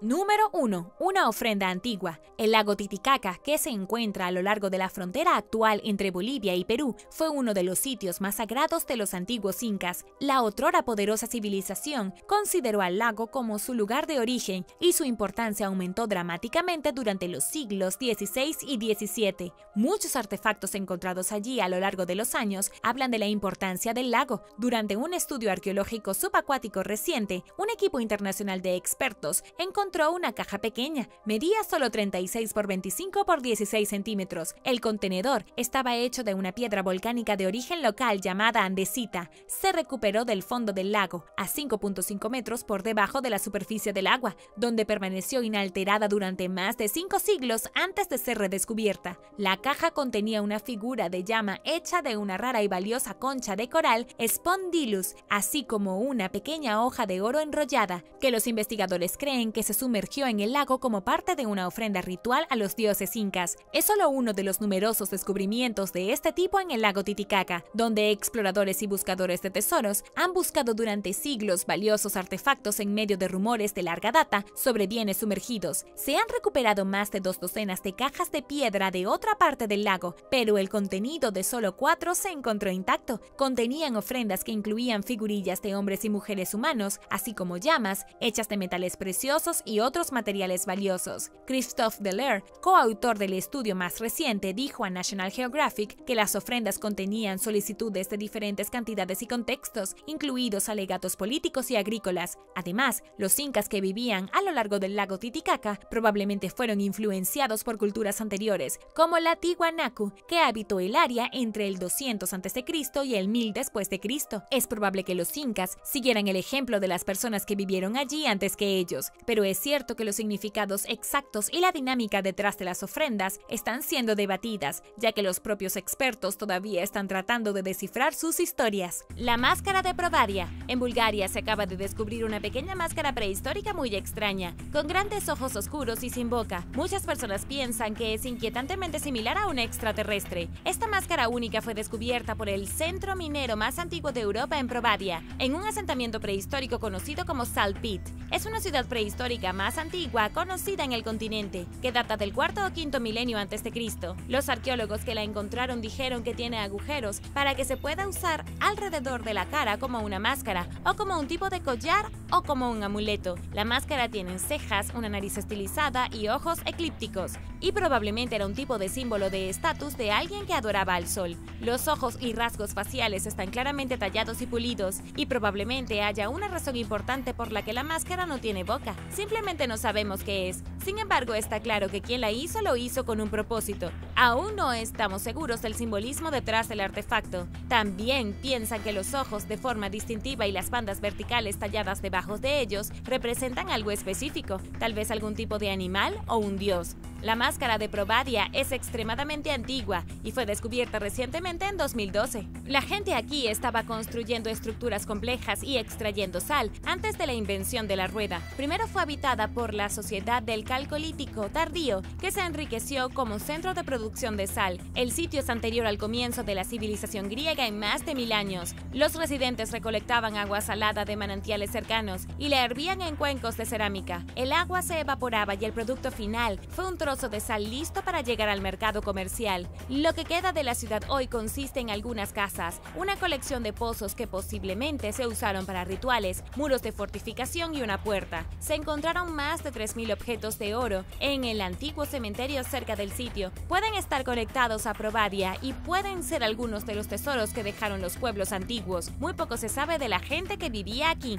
Número 1. Una ofrenda antigua. El lago Titicaca, que se encuentra a lo largo de la frontera actual entre Bolivia y Perú, fue uno de los sitios más sagrados de los antiguos incas. La otrora poderosa civilización consideró al lago como su lugar de origen y su importancia aumentó dramáticamente durante los siglos XVI y XVII. Muchos artefactos encontrados allí a lo largo de los años hablan de la importancia del lago. Durante un estudio arqueológico subacuático reciente, un equipo internacional de expertos encontró una caja pequeña, medía solo 36 por 25 por 16 centímetros. El contenedor estaba hecho de una piedra volcánica de origen local llamada andesita. Se recuperó del fondo del lago, a 5.5 metros por debajo de la superficie del agua, donde permaneció inalterada durante más de 5 siglos antes de ser redescubierta. La caja contenía una figura de llama hecha de una rara y valiosa concha de coral, Spondylus, así como una pequeña hoja de oro enrollada, que los investigadores creen que se sumergió en el lago como parte de una ofrenda ritual a los dioses incas. Es solo uno de los numerosos descubrimientos de este tipo en el lago Titicaca, donde exploradores y buscadores de tesoros han buscado durante siglos valiosos artefactos en medio de rumores de larga data sobre bienes sumergidos. Se han recuperado más de 2 docenas de cajas de piedra de otra parte del lago, pero el contenido de solo 4 se encontró intacto. Contenían ofrendas que incluían figurillas de hombres y mujeres humanos, así como llamas hechas de metales preciosos y otros materiales valiosos. Christophe Delaire, coautor del estudio más reciente, dijo a National Geographic que las ofrendas contenían solicitudes de diferentes cantidades y contextos, incluidos alegatos políticos y agrícolas. Además, los incas que vivían a lo largo del lago Titicaca probablemente fueron influenciados por culturas anteriores, como la Tiwanaku, que habitó el área entre el 200 a.C. y el 1000 después de Cristo. Es probable que los incas siguieran el ejemplo de las personas que vivieron allí antes que ellos, pero es cierto que los significados exactos y la dinámica detrás de las ofrendas están siendo debatidas, ya que los propios expertos todavía están tratando de descifrar sus historias. La máscara de Provadia. En Bulgaria se acaba de descubrir una pequeña máscara prehistórica muy extraña, con grandes ojos oscuros y sin boca. Muchas personas piensan que es inquietantemente similar a un extraterrestre. Esta máscara única fue descubierta por el centro minero más antiguo de Europa en Provadia, en un asentamiento prehistórico conocido como Salt Pit. Es una ciudad prehistórica más antigua conocida en el continente, que data del cuarto o quinto milenio antes de Cristo. Los arqueólogos que la encontraron dijeron que tiene agujeros para que se pueda usar alrededor de la cara como una máscara, o como un tipo de collar, o como un amuleto. La máscara tiene cejas, una nariz estilizada y ojos eclípticos, y probablemente era un tipo de símbolo de estatus de alguien que adoraba al sol. Los ojos y rasgos faciales están claramente tallados y pulidos, y probablemente haya una razón importante por la que la máscara no tiene boca. Simplemente no sabemos qué es. Sin embargo, está claro que quien la hizo lo hizo con un propósito. Aún no estamos seguros del simbolismo detrás del artefacto. También piensan que los ojos de forma distintiva y las bandas verticales talladas debajo de ellos representan algo específico, tal vez algún tipo de animal o un dios. La máscara de Provadia es extremadamente antigua y fue descubierta recientemente en 2012. La gente aquí estaba construyendo estructuras complejas y extrayendo sal antes de la invención de la rueda. Primero fue habitada por la sociedad del Calcolítico tardío, que se enriqueció como centro de producción de sal. El sitio es anterior al comienzo de la civilización griega en más de 1000 años. Los residentes recolectaban agua salada de manantiales cercanos y la hervían en cuencos de cerámica. El agua se evaporaba y el producto final fue un trozo de sal listo para llegar al mercado comercial. Lo que queda de la ciudad hoy consiste en algunas casas, una colección de pozos que posiblemente se usaron para rituales, muros de fortificación y una puerta. Se encontraron más de 3000 objetos de oro en el antiguo cementerio cerca del sitio. Pueden estar conectados a Provadia y pueden ser algunos de los tesoros que dejaron los pueblos antiguos. Muy poco se sabe de la gente que vivía aquí.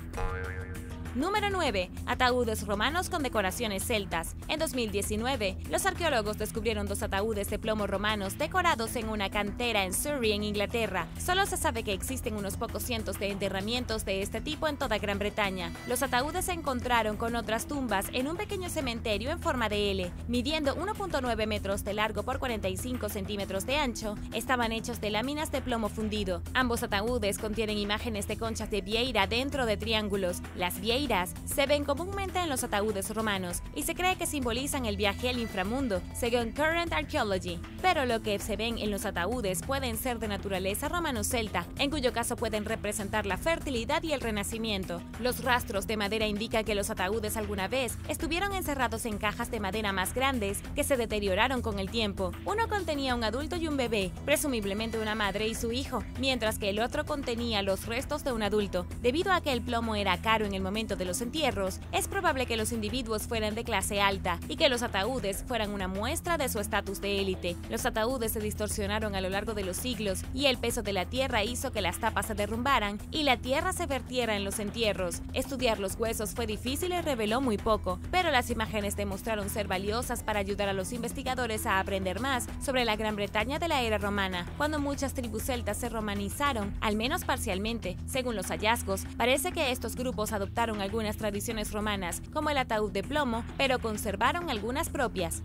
Número 9. Ataúdes romanos con decoraciones celtas. En 2019, los arqueólogos descubrieron 2 ataúdes de plomo romanos decorados en una cantera en Surrey, en Inglaterra. Solo se sabe que existen unos pocos cientos de enterramientos de este tipo en toda Gran Bretaña. Los ataúdes se encontraron con otras tumbas en un pequeño cementerio en forma de L, midiendo 1.9 metros de largo por 45 centímetros de ancho. Estaban hechos de láminas de plomo fundido. Ambos ataúdes contienen imágenes de conchas de vieira dentro de triángulos. Las vieiras se ven comúnmente en los ataúdes romanos y se cree que simbolizan el viaje al inframundo, según Current Archaeology. Pero lo que se ven en los ataúdes pueden ser de naturaleza romano-celta, en cuyo caso pueden representar la fertilidad y el renacimiento. Los rastros de madera indican que los ataúdes alguna vez estuvieron encerrados en cajas de madera más grandes que se deterioraron con el tiempo. Uno contenía un adulto y un bebé, presumiblemente una madre y su hijo, mientras que el otro contenía los restos de un adulto. Debido a que el plomo era caro en el momento de los entierros, es probable que los individuos fueran de clase alta y que los ataúdes fueran una muestra de su estatus de élite. Los ataúdes se distorsionaron a lo largo de los siglos y el peso de la tierra hizo que las tapas se derrumbaran y la tierra se vertiera en los entierros. Estudiar los huesos fue difícil y reveló muy poco, pero las imágenes demostraron ser valiosas para ayudar a los investigadores a aprender más sobre la Gran Bretaña de la era romana, cuando muchas tribus celtas se romanizaron, al menos parcialmente. Según los hallazgos, parece que estos grupos adoptaron algunas tradiciones romanas, como el ataúd de plomo, pero conservaron algunas propias.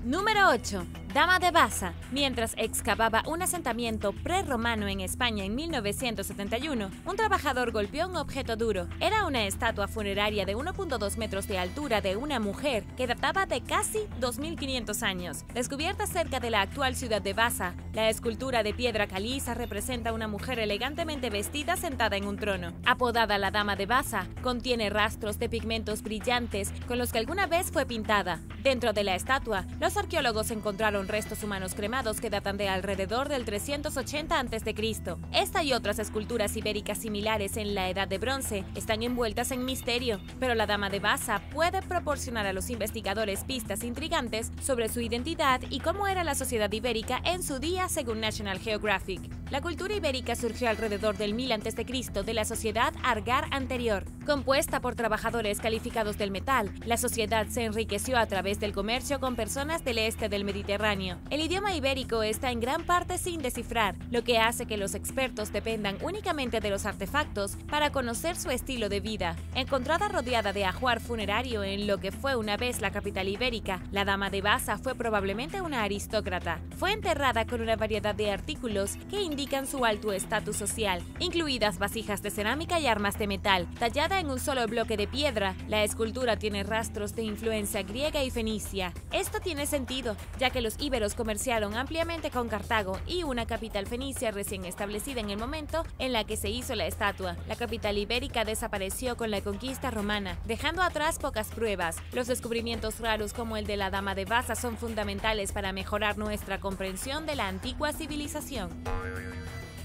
Número 8. Dama de Baza. Mientras excavaba un asentamiento prerromano en España en 1971, un trabajador golpeó un objeto duro. Era una estatua funeraria de 1.2 metros de altura de una mujer que databa de casi 2500 años. Descubierta cerca de la actual ciudad de Baza, la escultura de piedra caliza representa a una mujer elegantemente vestida sentada en un trono. Apodada la Dama de Baza, contiene rastros de pigmentos brillantes con los que alguna vez fue pintada. Dentro de la estatua, los arqueólogos encontraron restos humanos cremados que datan de alrededor del 380 a.C. Esta y otras esculturas ibéricas similares en la Edad de Bronce están envueltas en misterio, pero la Dama de Baza puede proporcionar a los investigadores pistas intrigantes sobre su identidad y cómo era la sociedad ibérica en su día, según National Geographic. La cultura ibérica surgió alrededor del 1000 a.C. de la sociedad Argar anterior. Compuesta por trabajadores calificados del metal, la sociedad se enriqueció a través del comercio con personas del este del Mediterráneo. El idioma ibérico está en gran parte sin descifrar, lo que hace que los expertos dependan únicamente de los artefactos para conocer su estilo de vida. Encontrada rodeada de ajuar funerario en lo que fue una vez la capital ibérica, la Dama de Baza fue probablemente una aristócrata. Fue enterrada con una variedad de artículos que indican su alto estatus social, incluidas vasijas de cerámica y armas de metal. Tallada en un solo bloque de piedra, la escultura tiene rastros de influencia griega y fenicia. Esto tiene sentido, ya que los íberos comerciaron ampliamente con Cartago y una capital fenicia recién establecida en el momento en la que se hizo la estatua. La capital ibérica desapareció con la conquista romana, dejando atrás pocas pruebas. Los descubrimientos raros como el de la Dama de Baza son fundamentales para mejorar nuestra comprensión de la antigua civilización.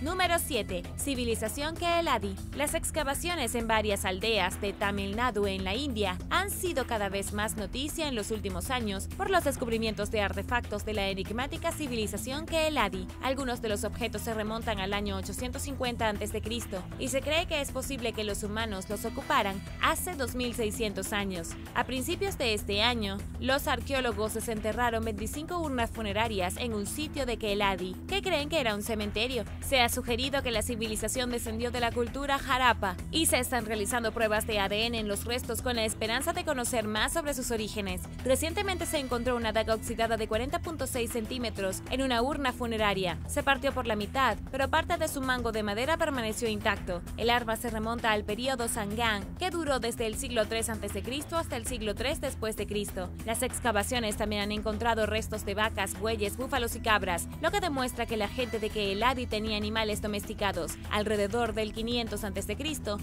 Número 7. Civilización Keeladi. Las excavaciones en varias aldeas de Tamil Nadu en la India han sido cada vez más noticia en los últimos años por los descubrimientos de artefactos de la enigmática civilización Keeladi. Algunos de los objetos se remontan al año 850 a.C. y se cree que es posible que los humanos los ocuparan hace 2600 años. A principios de este año, los arqueólogos desenterraron 25 urnas funerarias en un sitio de Keeladi, que creen que era un cementerio. Se ha sugerido que la civilización descendió de la cultura Harappa y se están realizando pruebas de ADN en los restos con la esperanza de conocer más sobre sus orígenes. Recientemente se encontró una daga oxidada de 40.6 centímetros en una urna funeraria. Se partió por la mitad, pero parte de su mango de madera permaneció intacto. El arma se remonta al período Sangam, que duró desde el siglo III a.C. hasta el siglo III después de Cristo. Las excavaciones también han encontrado restos de vacas, bueyes, búfalos y cabras, lo que demuestra que la gente de Keeladi tenía animales domesticados. Alrededor del 500 a.C.,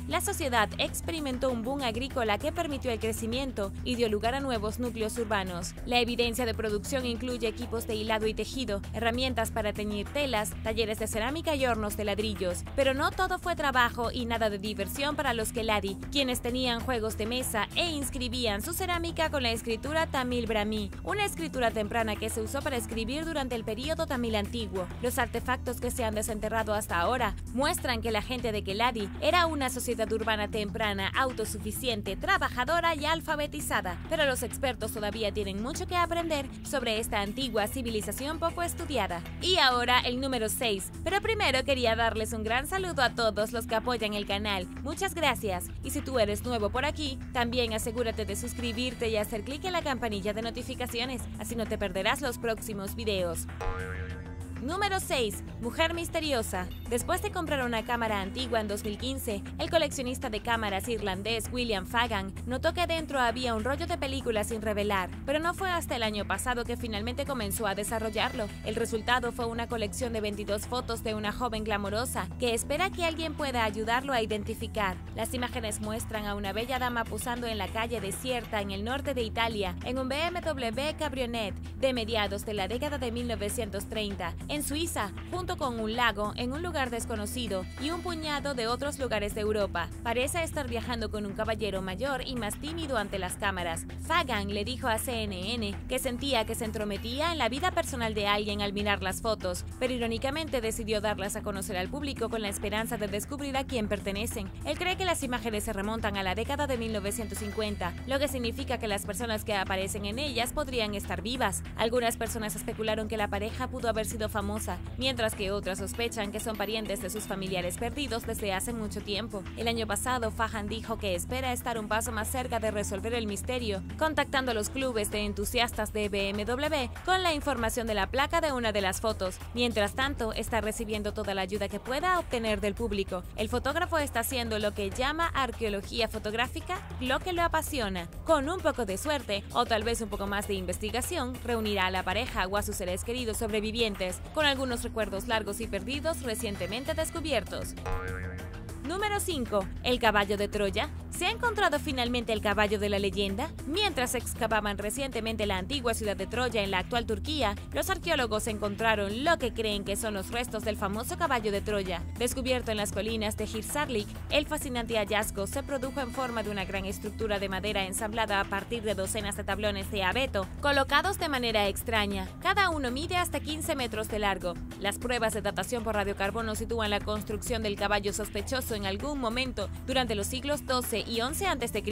la sociedad experimentó un boom agrícola que permitió el crecimiento y dio lugar a nuevos núcleos urbanos. La evidencia de producción incluye equipos de hilado y tejido, herramientas para teñir telas, talleres de cerámica y hornos de ladrillos. Pero no todo fue trabajo y nada de diversión para los Keeladi, quienes tenían juegos de mesa e inscribían su cerámica con la escritura Tamil Brahmi, una escritura temprana que se usó para escribir durante el período tamil antiguo. Los artefactos que se han desenterrado encontrado hasta ahora muestran que la gente de Keladi era una sociedad urbana temprana, autosuficiente, trabajadora y alfabetizada, pero los expertos todavía tienen mucho que aprender sobre esta antigua civilización poco estudiada. Y ahora el número 6, pero primero quería darles un gran saludo a todos los que apoyan el canal. Muchas gracias, y si tú eres nuevo por aquí, también asegúrate de suscribirte y hacer clic en la campanilla de notificaciones, así no te perderás los próximos videos. Número 6. Mujer misteriosa. Después de comprar una cámara antigua en 2015, el coleccionista de cámaras irlandés William Fagan notó que dentro había un rollo de películas sin revelar, pero no fue hasta el año pasado que finalmente comenzó a desarrollarlo. El resultado fue una colección de 22 fotos de una joven glamorosa que espera que alguien pueda ayudarlo a identificar. Las imágenes muestran a una bella dama posando en la calle desierta en el norte de Italia en un BMW Cabriolet de mediados de la década de 1930. En Suiza, junto con un lago en un lugar desconocido y un puñado de otros lugares de Europa. Parece estar viajando con un caballero mayor y más tímido ante las cámaras. Fagan le dijo a CNN que sentía que se entrometía en la vida personal de alguien al mirar las fotos, pero irónicamente decidió darlas a conocer al público con la esperanza de descubrir a quién pertenecen. Él cree que las imágenes se remontan a la década de 1950, lo que significa que las personas que aparecen en ellas podrían estar vivas. Algunas personas especularon que la pareja pudo haber sido famosa, mientras que otras sospechan que son parientes de sus familiares perdidos desde hace mucho tiempo. El año pasado, Fagan dijo que espera estar un paso más cerca de resolver el misterio, contactando a los clubes de entusiastas de BMW con la información de la placa de una de las fotos. Mientras tanto, está recibiendo toda la ayuda que pueda obtener del público. El fotógrafo está haciendo lo que llama arqueología fotográfica, lo que lo apasiona. Con un poco de suerte, o tal vez un poco más de investigación, reunirá a la pareja o a sus seres queridos sobrevivientes, con algunos recuerdos largos y perdidos recientemente descubiertos. Número 5. El caballo de Troya. ¿Se ha encontrado finalmente el caballo de la leyenda? Mientras excavaban recientemente la antigua ciudad de Troya en la actual Turquía, los arqueólogos encontraron lo que creen que son los restos del famoso caballo de Troya. Descubierto en las colinas de Hirsarlik, el fascinante hallazgo se produjo en forma de una gran estructura de madera ensamblada a partir de docenas de tablones de abeto, colocados de manera extraña. Cada uno mide hasta 15 metros de largo. Las pruebas de datación por radiocarbono sitúan la construcción del caballo sospechoso en algún momento durante los siglos XII y XI a.C.,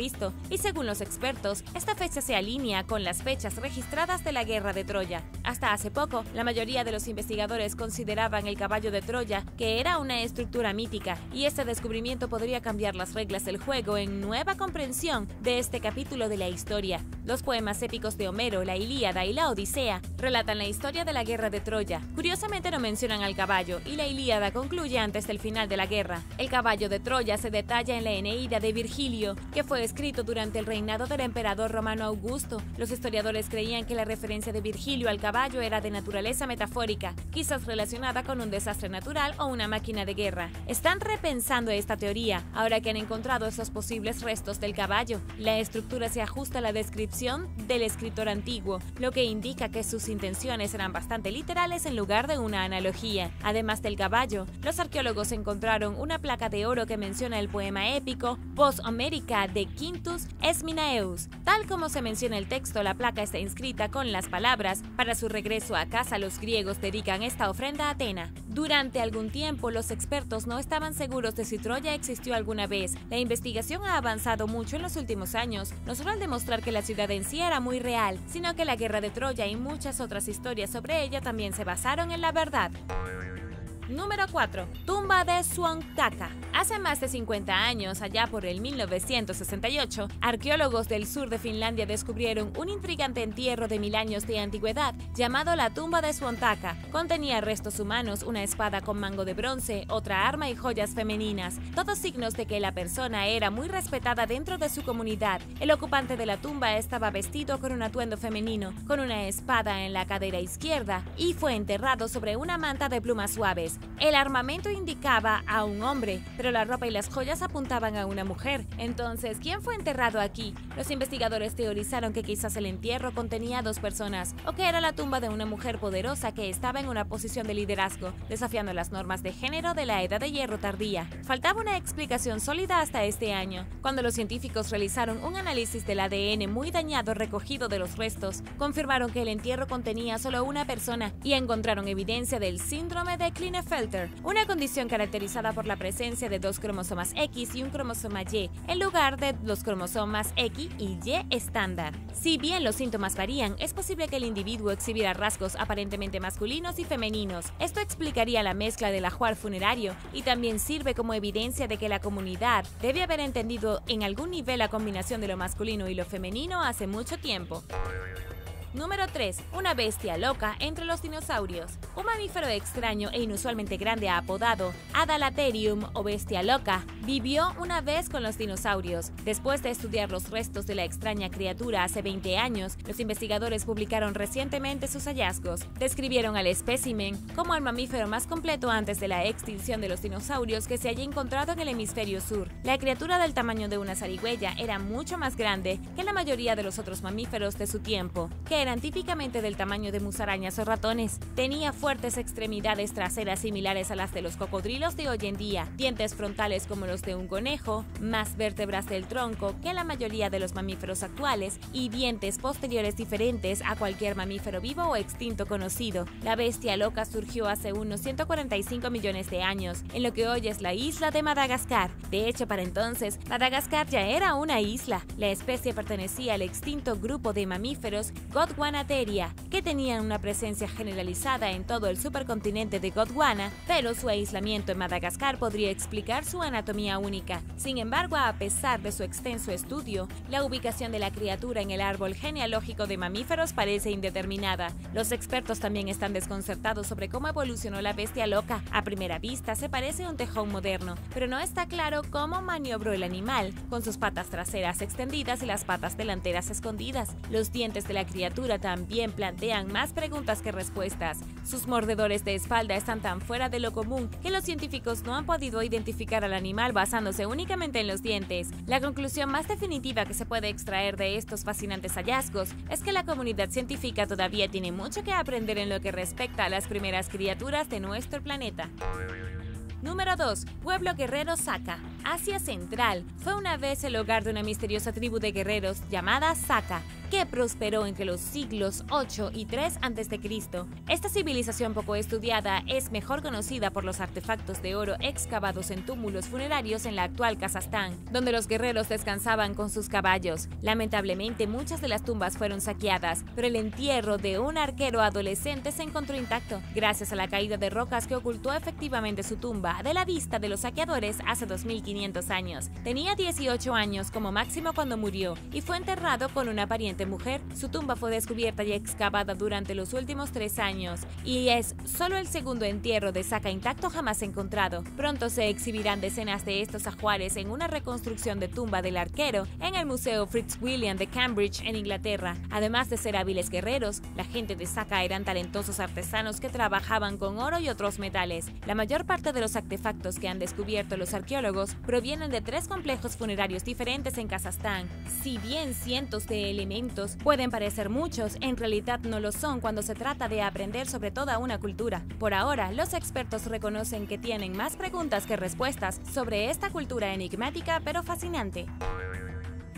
y según los expertos, esta fecha se alinea con las fechas registradas de la Guerra de Troya. Hasta hace poco, la mayoría de los investigadores consideraban el caballo de Troya que era una estructura mítica, y este descubrimiento podría cambiar las reglas del juego en nueva comprensión de este capítulo de la historia. Los poemas épicos de Homero, la Ilíada y la Odisea relatan la historia de la Guerra de Troya. Curiosamente no mencionan al caballo, y la Ilíada concluye antes del final de la guerra. El caballo de Troya se detalla en la Eneida de Virgilio, que fue escrito durante el reinado del emperador romano Augusto. Los historiadores creían que la referencia de Virgilio al caballo era de naturaleza metafórica, quizás relacionada con un desastre natural o una máquina de guerra. Están repensando esta teoría, ahora que han encontrado esos posibles restos del caballo. La estructura se ajusta a la descripción del escritor antiguo, lo que indica que sus intenciones eran bastante literales en lugar de una analogía. Además del caballo, los arqueólogos encontraron una placa de oro que menciona el poema épico Post-Homérica de Quintus Esminaeus. Tal como se menciona el texto, la placa está inscrita con las palabras: para su regreso a casa los griegos dedican esta ofrenda a Atena. Durante algún tiempo, los expertos no estaban seguros de si Troya existió alguna vez. La investigación ha avanzado mucho en los últimos años, no solo al demostrar que la ciudad en sí era muy real, sino que la Guerra de Troya y muchas otras historias sobre ella también se basaron en la verdad. Número 4. Tumba de Suontaka. Hace más de 50 años, allá por el 1968, arqueólogos del sur de Finlandia descubrieron un intrigante entierro de 1000 años de antigüedad llamado la tumba de Suontaka. Contenía restos humanos, una espada con mango de bronce, otra arma y joyas femeninas, todos signos de que la persona era muy respetada dentro de su comunidad. El ocupante de la tumba estaba vestido con un atuendo femenino, con una espada en la cadera izquierda, y fue enterrado sobre una manta de plumas suaves. El armamento indicaba a un hombre, pero la ropa y las joyas apuntaban a una mujer. Entonces, ¿quién fue enterrado aquí? Los investigadores teorizaron que quizás el entierro contenía a 2 personas, o que era la tumba de una mujer poderosa que estaba en una posición de liderazgo, desafiando las normas de género de la Edad de Hierro tardía. Faltaba una explicación sólida hasta este año, cuando los científicos realizaron un análisis del ADN muy dañado recogido de los restos. Confirmaron que el entierro contenía solo una persona y encontraron evidencia del síndrome de Klinefelter. Klinefelter, una condición caracterizada por la presencia de dos cromosomas X y un cromosoma Y, en lugar de los cromosomas X y Y estándar. Si bien los síntomas varían, es posible que el individuo exhibiera rasgos aparentemente masculinos y femeninos. Esto explicaría la mezcla del ajuar funerario y también sirve como evidencia de que la comunidad debe haber entendido en algún nivel la combinación de lo masculino y lo femenino hace mucho tiempo. Número 3. Una bestia loca entre los dinosaurios. Un mamífero extraño e inusualmente grande apodado Adalaterium o bestia loca vivió una vez con los dinosaurios. Después de estudiar los restos de la extraña criatura hace 20 años, los investigadores publicaron recientemente sus hallazgos. Describieron al espécimen como el mamífero más completo antes de la extinción de los dinosaurios que se haya encontrado en el hemisferio sur. La criatura del tamaño de una zarigüeya era mucho más grande que la mayoría de los otros mamíferos de su tiempo, que eran típicamente del tamaño de musarañas o ratones. Tenía fuertes extremidades traseras similares a las de los cocodrilos de hoy en día, dientes frontales como los de un conejo, más vértebras del tronco que la mayoría de los mamíferos actuales y dientes posteriores diferentes a cualquier mamífero vivo o extinto conocido. La bestia loca surgió hace unos 145 millones de años, en lo que hoy es la isla de Madagascar. De hecho, para entonces, Madagascar ya era una isla. La especie pertenecía al extinto grupo de mamíferos Gondwanatheria, que tenían una presencia generalizada en todo el supercontinente de Gondwana, pero su aislamiento en Madagascar podría explicar su anatomía única. Sin embargo, a pesar de su extenso estudio, la ubicación de la criatura en el árbol genealógico de mamíferos parece indeterminada. Los expertos también están desconcertados sobre cómo evolucionó la bestia loca. A primera vista se parece a un tejón moderno, pero no está claro cómo maniobró el animal, con sus patas traseras extendidas y las patas delanteras escondidas. Los dientes de la criatura también plantean más preguntas que respuestas. Sus mordedores de espalda están tan fuera de lo común que los científicos no han podido identificar al animal basándose únicamente en los dientes. La conclusión más definitiva que se puede extraer de estos fascinantes hallazgos es que la comunidad científica todavía tiene mucho que aprender en lo que respecta a las primeras criaturas de nuestro planeta. Número 2. Pueblo guerrero Saka. Asia Central fue una vez el hogar de una misteriosa tribu de guerreros llamada Saka, que prosperó entre los siglos 8 y 3 a.C. Esta civilización poco estudiada es mejor conocida por los artefactos de oro excavados en túmulos funerarios en la actual Kazajstán, donde los guerreros descansaban con sus caballos. Lamentablemente, muchas de las tumbas fueron saqueadas, pero el entierro de un arquero adolescente se encontró intacto, gracias a la caída de rocas que ocultó efectivamente su tumba de la vista de los saqueadores hace 2500 años. Tenía 18 años como máximo cuando murió y fue enterrado con una pariente mujer. Su tumba fue descubierta y excavada durante los últimos 3 años y es solo el segundo entierro de Saka intacto jamás encontrado. Pronto se exhibirán decenas de estos ajuares en una reconstrucción de tumba del arquero en el Museo Fitzwilliam de Cambridge en Inglaterra. Además de ser hábiles guerreros, la gente de Saka eran talentosos artesanos que trabajaban con oro y otros metales. La mayor parte de los artefactos que han descubierto los arqueólogos provienen de 3 complejos funerarios diferentes en Kazajstán. Si bien cientos de elementos pueden parecer muchos, en realidad no lo son cuando se trata de aprender sobre toda una cultura. Por ahora, los expertos reconocen que tienen más preguntas que respuestas sobre esta cultura enigmática pero fascinante.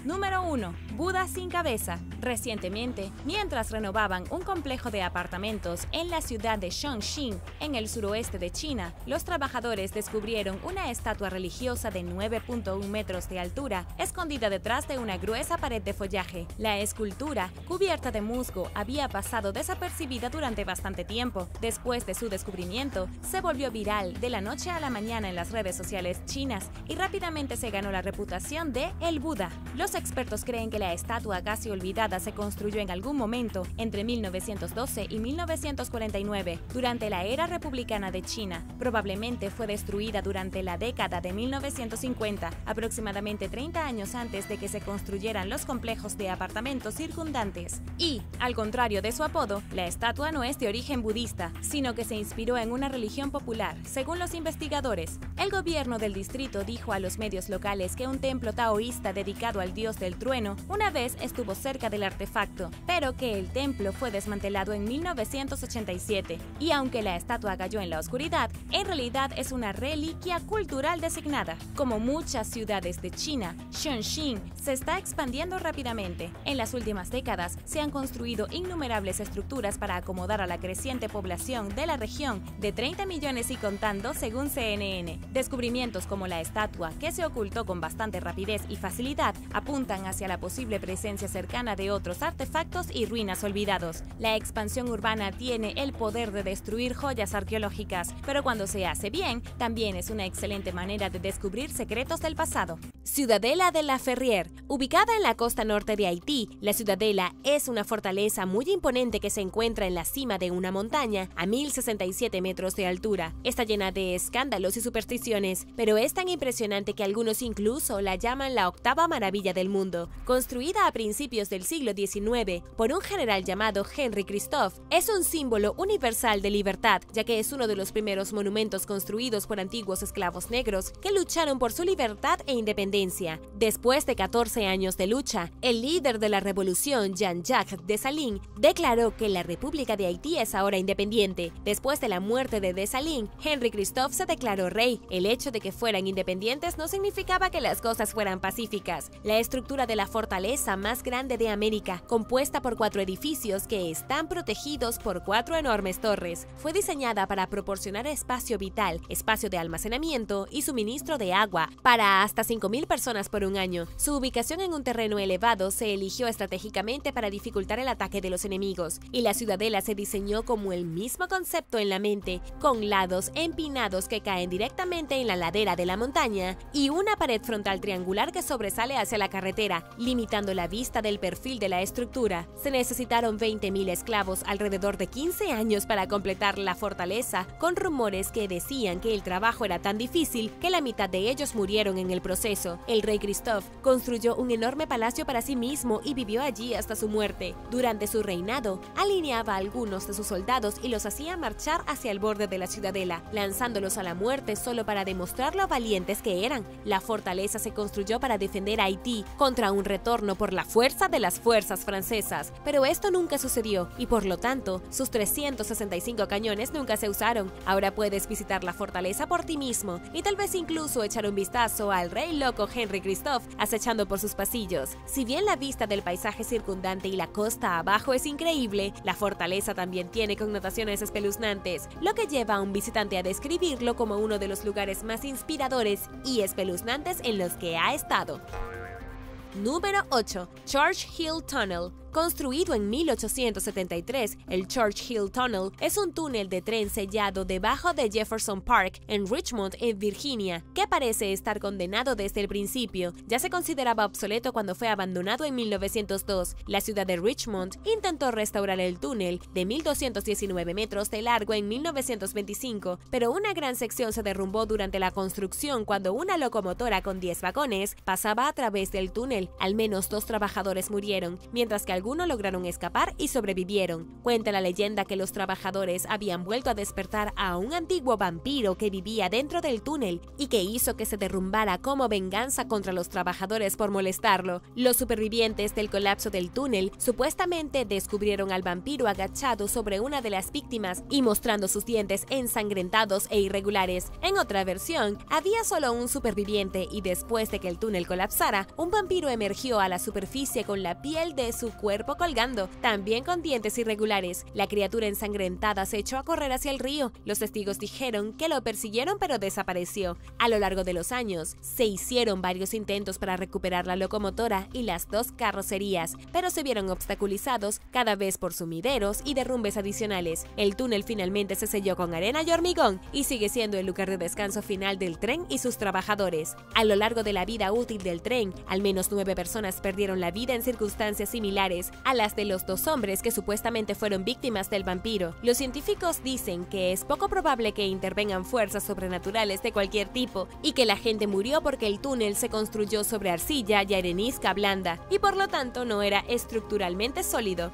Número 1. Buda sin cabeza. Recientemente, mientras renovaban un complejo de apartamentos en la ciudad de Chongqing, en el suroeste de China, los trabajadores descubrieron una estatua religiosa de 9.1 metros de altura, escondida detrás de una gruesa pared de follaje. La escultura, cubierta de musgo, había pasado desapercibida durante bastante tiempo. Después de su descubrimiento, se volvió viral de la noche a la mañana en las redes sociales chinas y rápidamente se ganó la reputación de El Buda. Los expertos creen que la estatua casi olvidada se construyó en algún momento entre 1912 y 1949, durante la era republicana de China. Probablemente fue destruida durante la década de 1950, aproximadamente 30 años antes de que se construyeran los complejos de apartamentos circundantes. Y, al contrario de su apodo, la estatua no es de origen budista, sino que se inspiró en una religión popular, según los investigadores. El gobierno del distrito dijo a los medios locales que un templo taoísta dedicado al dios dios del trueno una vez estuvo cerca del artefacto, pero que el templo fue desmantelado en 1987, y aunque la estatua cayó en la oscuridad, en realidad es una reliquia cultural designada. Como muchas ciudades de China, Chongqing se está expandiendo rápidamente. En las últimas décadas se han construido innumerables estructuras para acomodar a la creciente población de la región de 30 millones y contando, según CNN. Descubrimientos como la estatua, que se ocultó con bastante rapidez y facilidad, apuntan hacia la posible presencia cercana de otros artefactos y ruinas olvidados. La expansión urbana tiene el poder de destruir joyas arqueológicas, pero cuando se hace bien, también es una excelente manera de descubrir secretos del pasado. Ciudadela de La Ferrière. Ubicada en la costa norte de Haití, la Ciudadela es una fortaleza muy imponente que se encuentra en la cima de una montaña a 1067 metros de altura. Está llena de escándalos y supersticiones, pero es tan impresionante que algunos incluso la llaman la octava maravilla del mundo. Construida a principios del siglo XIX por un general llamado Henry Christophe, es un símbolo universal de libertad, ya que es uno de los primeros monumentos construidos por antiguos esclavos negros que lucharon por su libertad e independencia. Después de 14 años de lucha, el líder de la revolución, Jean-Jacques Dessalines, declaró que la República de Haití es ahora independiente. Después de la muerte de Dessalines, Henry Christophe se declaró rey. El hecho de que fueran independientes no significaba que las cosas fueran pacíficas. La estructura de la fortaleza más grande de América, compuesta por 4 edificios que están protegidos por 4 enormes torres, fue diseñada para proporcionar espacio vital, espacio de almacenamiento y suministro de agua para hasta 5.000 personas por un año. Su ubicación en un terreno elevado se eligió estratégicamente para dificultar el ataque de los enemigos, y la ciudadela se diseñó como el mismo concepto en la mente, con lados empinados que caen directamente en la ladera de la montaña y una pared frontal triangular que sobresale hacia la carretera, limitando la vista del perfil de la estructura. Se necesitaron 20.000 esclavos alrededor de 15 años para completar la fortaleza, con rumores que decían que el trabajo era tan difícil que la mitad de ellos murieron en el proceso. El rey Christophe construyó un enorme palacio para sí mismo y vivió allí hasta su muerte. Durante su reinado, alineaba a algunos de sus soldados y los hacía marchar hacia el borde de la ciudadela, lanzándolos a la muerte solo para demostrar lo valientes que eran. La fortaleza se construyó para defender a Haití contra un retorno por la fuerza de las fuerzas francesas, pero esto nunca sucedió y por lo tanto, sus 365 cañones nunca se usaron. Ahora puedes visitar la fortaleza por ti mismo y tal vez incluso echar un vistazo al rey loco Henry Christophe acechando por sus pasillos. Si bien la vista del paisaje circundante y la costa abajo es increíble, la fortaleza también tiene connotaciones espeluznantes, lo que lleva a un visitante a describirlo como uno de los lugares más inspiradores y espeluznantes en los que ha estado. Número 8. Church Hill Tunnel. Construido en 1873, el Church Hill Tunnel es un túnel de tren sellado debajo de Jefferson Park en Richmond, en Virginia, que parece estar condenado desde el principio. Ya se consideraba obsoleto cuando fue abandonado en 1902. La ciudad de Richmond intentó restaurar el túnel de 1.219 metros de largo en 1925, pero una gran sección se derrumbó durante la construcción cuando una locomotora con 10 vagones pasaba a través del túnel. Al menos 2 trabajadores murieron, mientras que algunos lograron escapar y sobrevivieron. Cuenta la leyenda que los trabajadores habían vuelto a despertar a un antiguo vampiro que vivía dentro del túnel y que hizo que se derrumbara como venganza contra los trabajadores por molestarlo. Los supervivientes del colapso del túnel supuestamente descubrieron al vampiro agachado sobre una de las víctimas y mostrando sus dientes ensangrentados e irregulares. En otra versión, había solo un superviviente y después de que el túnel colapsara, un vampiro emergió a la superficie con la piel de su cuerpo colgando, también con dientes irregulares. La criatura ensangrentada se echó a correr hacia el río. Los testigos dijeron que lo persiguieron pero desapareció. A lo largo de los años, se hicieron varios intentos para recuperar la locomotora y las 2 carrocerías, pero se vieron obstaculizados cada vez por sumideros y derrumbes adicionales. El túnel finalmente se selló con arena y hormigón y sigue siendo el lugar de descanso final del tren y sus trabajadores. A lo largo de la vida útil del tren, al menos 9 personas perdieron la vida en circunstancias similares a las de los 2 hombres que supuestamente fueron víctimas del vampiro. Los científicos dicen que es poco probable que intervengan fuerzas sobrenaturales de cualquier tipo y que la gente murió porque el túnel se construyó sobre arcilla y arenisca blanda y por lo tanto no era estructuralmente sólido.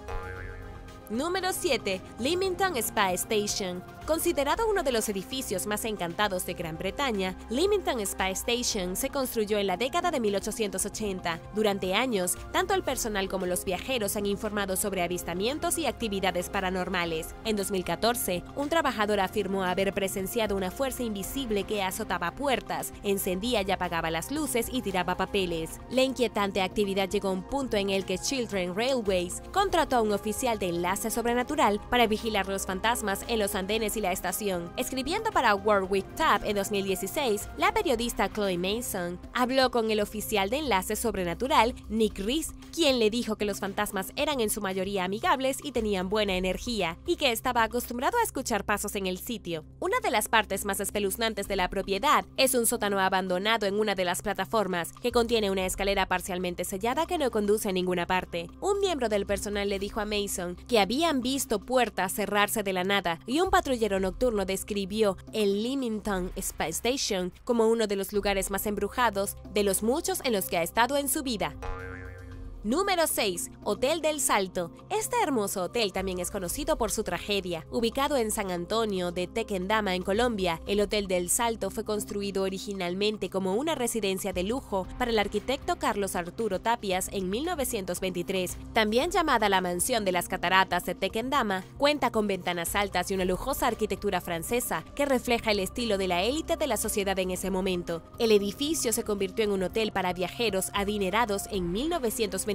Número 7. Leamington Spa Station. Considerado uno de los edificios más encantados de Gran Bretaña, Leamington Space Station se construyó en la década de 1880. Durante años, tanto el personal como los viajeros han informado sobre avistamientos y actividades paranormales. En 2014, un trabajador afirmó haber presenciado una fuerza invisible que azotaba puertas, encendía y apagaba las luces y tiraba papeles. La inquietante actividad llegó a un punto en el que Chiltern Railways contrató a un oficial de enlace sobrenatural para vigilar los fantasmas en los andenes y la estación. Escribiendo para Warwick Tab en 2016, la periodista Chloe Mason habló con el oficial de enlace sobrenatural, Nick Reese, quien le dijo que los fantasmas eran en su mayoría amigables y tenían buena energía, y que estaba acostumbrado a escuchar pasos en el sitio. Una de las partes más espeluznantes de la propiedad es un sótano abandonado en una de las plataformas, que contiene una escalera parcialmente sellada que no conduce a ninguna parte. Un miembro del personal le dijo a Mason que habían visto puertas cerrarse de la nada, y un patrullero nocturno describió el Leamington Space Station como uno de los lugares más embrujados de los muchos en los que ha estado en su vida. Número 6. Hotel del Salto. Este hermoso hotel también es conocido por su tragedia. Ubicado en San Antonio de Tequendama, en Colombia, el Hotel del Salto fue construido originalmente como una residencia de lujo para el arquitecto Carlos Arturo Tapias en 1923. También llamada la Mansión de las Cataratas de Tequendama, cuenta con ventanas altas y una lujosa arquitectura francesa que refleja el estilo de la élite de la sociedad en ese momento. El edificio se convirtió en un hotel para viajeros adinerados en 1928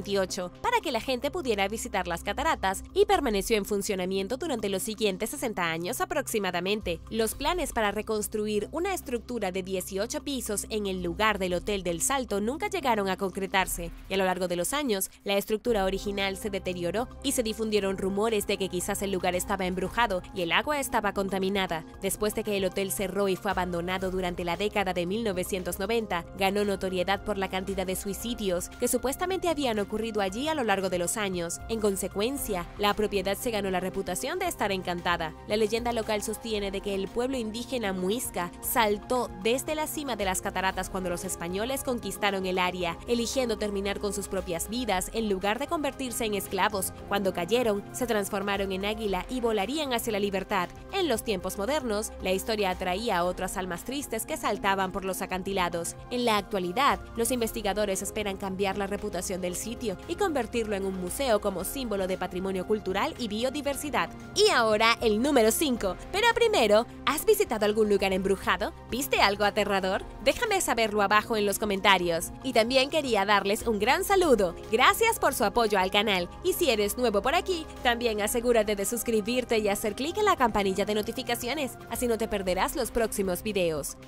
para que la gente pudiera visitar las cataratas, y permaneció en funcionamiento durante los siguientes 60 años aproximadamente. Los planes para reconstruir una estructura de 18 pisos en el lugar del Hotel del Salto nunca llegaron a concretarse, y a lo largo de los años, la estructura original se deterioró y se difundieron rumores de que quizás el lugar estaba embrujado y el agua estaba contaminada. Después de que el hotel cerró y fue abandonado durante la década de 1990, ganó notoriedad por la cantidad de suicidios que supuestamente habían ocurrido allí a lo largo de los años. En consecuencia, la propiedad se ganó la reputación de estar encantada. La leyenda local sostiene de que el pueblo indígena Muisca saltó desde la cima de las cataratas cuando los españoles conquistaron el área, eligiendo terminar con sus propias vidas en lugar de convertirse en esclavos. Cuando cayeron, se transformaron en águila y volarían hacia la libertad. En los tiempos modernos, la historia atraía a otras almas tristes que saltaban por los acantilados. En la actualidad, los investigadores esperan cambiar la reputación del sitio y convertirlo en un museo como símbolo de patrimonio cultural y biodiversidad. Y ahora el número 5. Pero primero, ¿has visitado algún lugar embrujado? ¿Viste algo aterrador? Déjame saberlo abajo en los comentarios. Y también quería darles un gran saludo. Gracias por su apoyo al canal. Y si eres nuevo por aquí, también asegúrate de suscribirte y hacer clic en la campanilla de notificaciones, así no te perderás los próximos videos.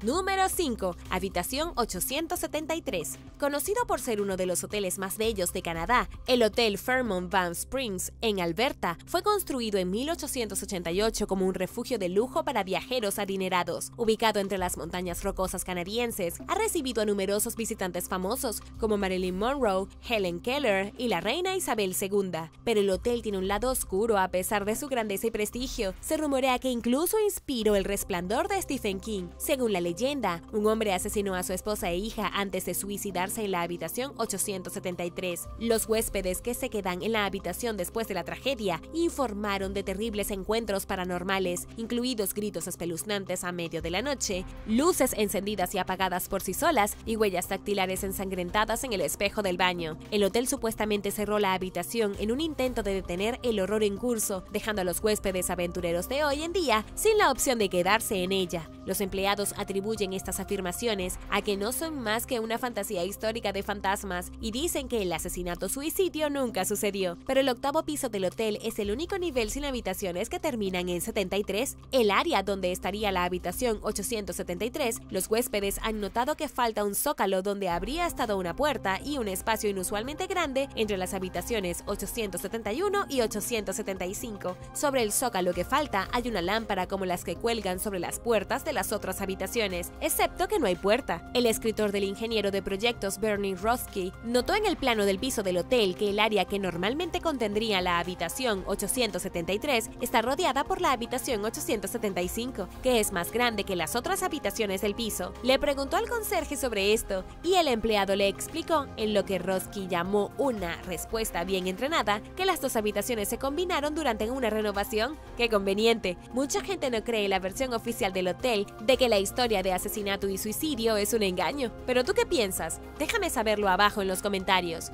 Número 5. Habitación 873. Conocido por ser uno de los hoteles más bellos de Canadá, el Hotel Fairmont Banff Springs, en Alberta, fue construido en 1888 como un refugio de lujo para viajeros adinerados. Ubicado entre las montañas rocosas canadienses, ha recibido a numerosos visitantes famosos como Marilyn Monroe, Helen Keller y la reina Isabel II. Pero el hotel tiene un lado oscuro a pesar de su grandeza y prestigio. Se rumorea que incluso inspiró El Resplandor de Stephen King. Según la leyenda, un hombre asesinó a su esposa e hija antes de suicidarse en la habitación 873. Los huéspedes que se quedan en la habitación después de la tragedia informaron de terribles encuentros paranormales, incluidos gritos espeluznantes a medio de la noche, luces encendidas y apagadas por sí solas y huellas dactilares ensangrentadas en el espejo del baño. El hotel supuestamente cerró la habitación en un intento de detener el horror en curso, dejando a los huéspedes aventureros de hoy en día sin la opción de quedarse en ella. Los empleados atribuyen estas afirmaciones a que no son más que una fantasía histórica de fantasmas y dicen que el asesinato-suicidio nunca sucedió. Pero el octavo piso del hotel es el único nivel sin habitaciones que terminan en 73. El área donde estaría la habitación 873, los huéspedes han notado que falta un zócalo donde habría estado una puerta y un espacio inusualmente grande entre las habitaciones 871 y 875. Sobre el zócalo que falta hay una lámpara como las que cuelgan sobre las puertas de las otras habitaciones. habitaciones, excepto que no hay puerta. El escritor del ingeniero de proyectos Bernie Rothsky notó en el plano del piso del hotel que el área que normalmente contendría la habitación 873 está rodeada por la habitación 875, que es más grande que las otras habitaciones del piso. Le preguntó al conserje sobre esto y el empleado le explicó, en lo que Rothsky llamó una respuesta bien entrenada, que las dos habitaciones se combinaron durante una renovación. ¡Qué conveniente! Mucha gente no cree la versión oficial del hotel de que la historia de asesinato y suicidio es un engaño. ¿Pero tú qué piensas? Déjame saberlo abajo en los comentarios.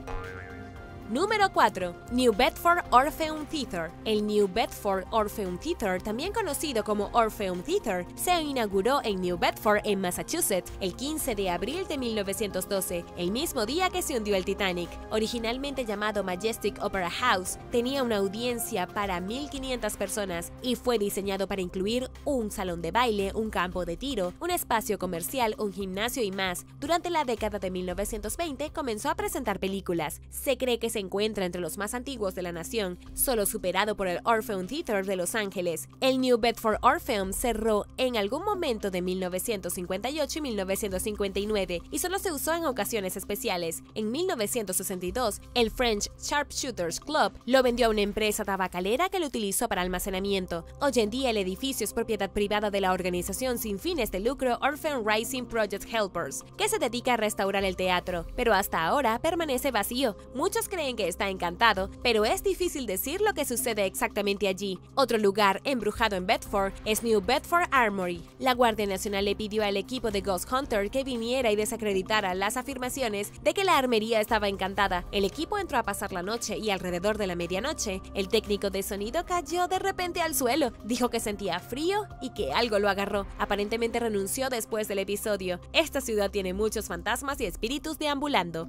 Número 4. New Bedford Orpheum Theatre. El New Bedford Orpheum Theatre, también conocido como Orpheum Theatre, se inauguró en New Bedford, en Massachusetts, el 15 de abril de 1912, el mismo día que se hundió el Titanic. Originalmente llamado Majestic Opera House, tenía una audiencia para 1.500 personas y fue diseñado para incluir un salón de baile, un campo de tiro, un espacio comercial, un gimnasio y más. Durante la década de 1920 comenzó a presentar películas. Se cree que se encuentra entre los más antiguos de la nación, solo superado por el Orpheum Theatre de Los Ángeles. El New Bedford Orpheum cerró en algún momento de 1958 y 1959 y solo se usó en ocasiones especiales. En 1962, el French Sharpshooters Club lo vendió a una empresa tabacalera que lo utilizó para almacenamiento. Hoy en día el edificio es propiedad privada de la organización sin fines de lucro Orpheum Rising Project Helpers, que se dedica a restaurar el teatro, pero hasta ahora permanece vacío. Muchos creen que está encantado, pero es difícil decir lo que sucede exactamente allí. Otro lugar embrujado en Bedford es New Bedford Armory. La Guardia Nacional le pidió al equipo de Ghost Hunter que viniera y desacreditara las afirmaciones de que la armería estaba encantada. El equipo entró a pasar la noche y alrededor de la medianoche, el técnico de sonido cayó de repente al suelo. Dijo que sentía frío y que algo lo agarró. Aparentemente renunció después del episodio. Esta ciudad tiene muchos fantasmas y espíritus deambulando.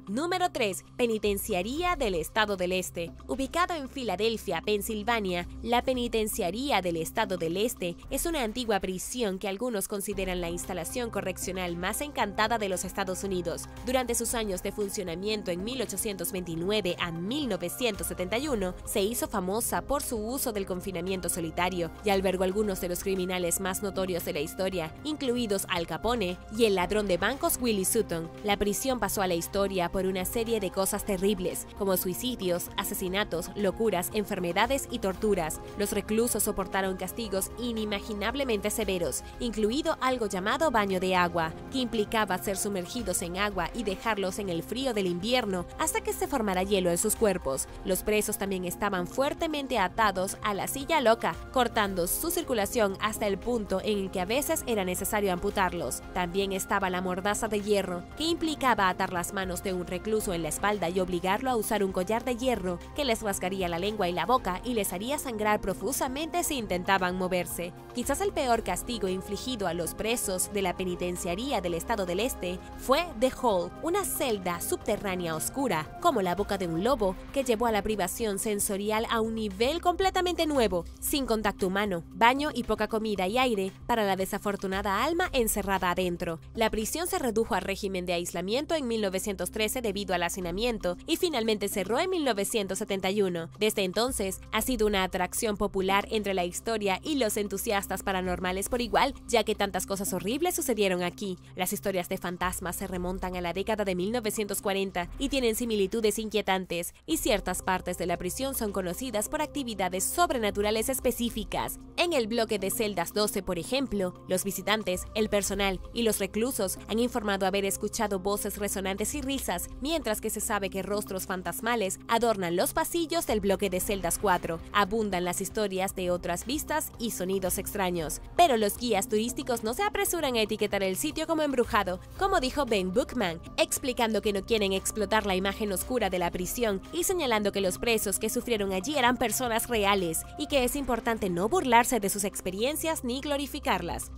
Número 3. Penitenciaría del Estado del Este. Ubicado en Filadelfia, Pensilvania, la Penitenciaría del Estado del Este es una antigua prisión que algunos consideran la instalación correccional más encantada de los Estados Unidos. Durante sus años de funcionamiento en 1829 a 1971, se hizo famosa por su uso del confinamiento solitario y albergó algunos de los criminales más notorios de la historia, incluidos Al Capone y el ladrón de bancos Willie Sutton. La prisión pasó a la historia por una serie de cosas terribles, como suicidios, asesinatos, locuras, enfermedades y torturas. Los reclusos soportaron castigos inimaginablemente severos, incluido algo llamado baño de agua, que implicaba ser sumergidos en agua y dejarlos en el frío del invierno hasta que se formara hielo en sus cuerpos. Los presos también estaban fuertemente atados a la silla loca, cortando su circulación hasta el punto en el que a veces era necesario amputarlos. También estaba la mordaza de hierro, que implicaba atar las manos de un recluso en la espalda y obligarlo a usar un collar de hierro que les rasgaría la lengua y la boca y les haría sangrar profusamente si intentaban moverse. Quizás el peor castigo infligido a los presos de la penitenciaría del Estado del Este fue The Hole, una celda subterránea oscura, como la boca de un lobo, que llevó a la privación sensorial a un nivel completamente nuevo, sin contacto humano, baño y poca comida y aire para la desafortunada alma encerrada adentro. La prisión se redujo a régimen de aislamiento en 1913 debido al hacinamiento y finalmente cerró en 1971. Desde entonces, ha sido una atracción popular entre la historia y los entusiastas paranormales por igual, ya que tantas cosas horribles sucedieron aquí. Las historias de fantasmas se remontan a la década de 1940 y tienen similitudes inquietantes, y ciertas partes de la prisión son conocidas por actividades sobrenaturales específicas. En el bloque de celdas 12, por ejemplo, los visitantes, el personal y los reclusos han informado haber escuchado voces resonantes y risas, mientras que se sabe que rostros fantasmales adornan los pasillos del bloque de celdas 4. Abundan las historias de otras vistas y sonidos extraños, pero los guías turísticos no se apresuran a etiquetar el sitio como embrujado, como dijo Ben Bookman, explicando que no quieren explotar la imagen oscura de la prisión y señalando que los presos que sufrieron allí eran personas reales y que es importante no burlarse de sus experiencias ni glorificarlas.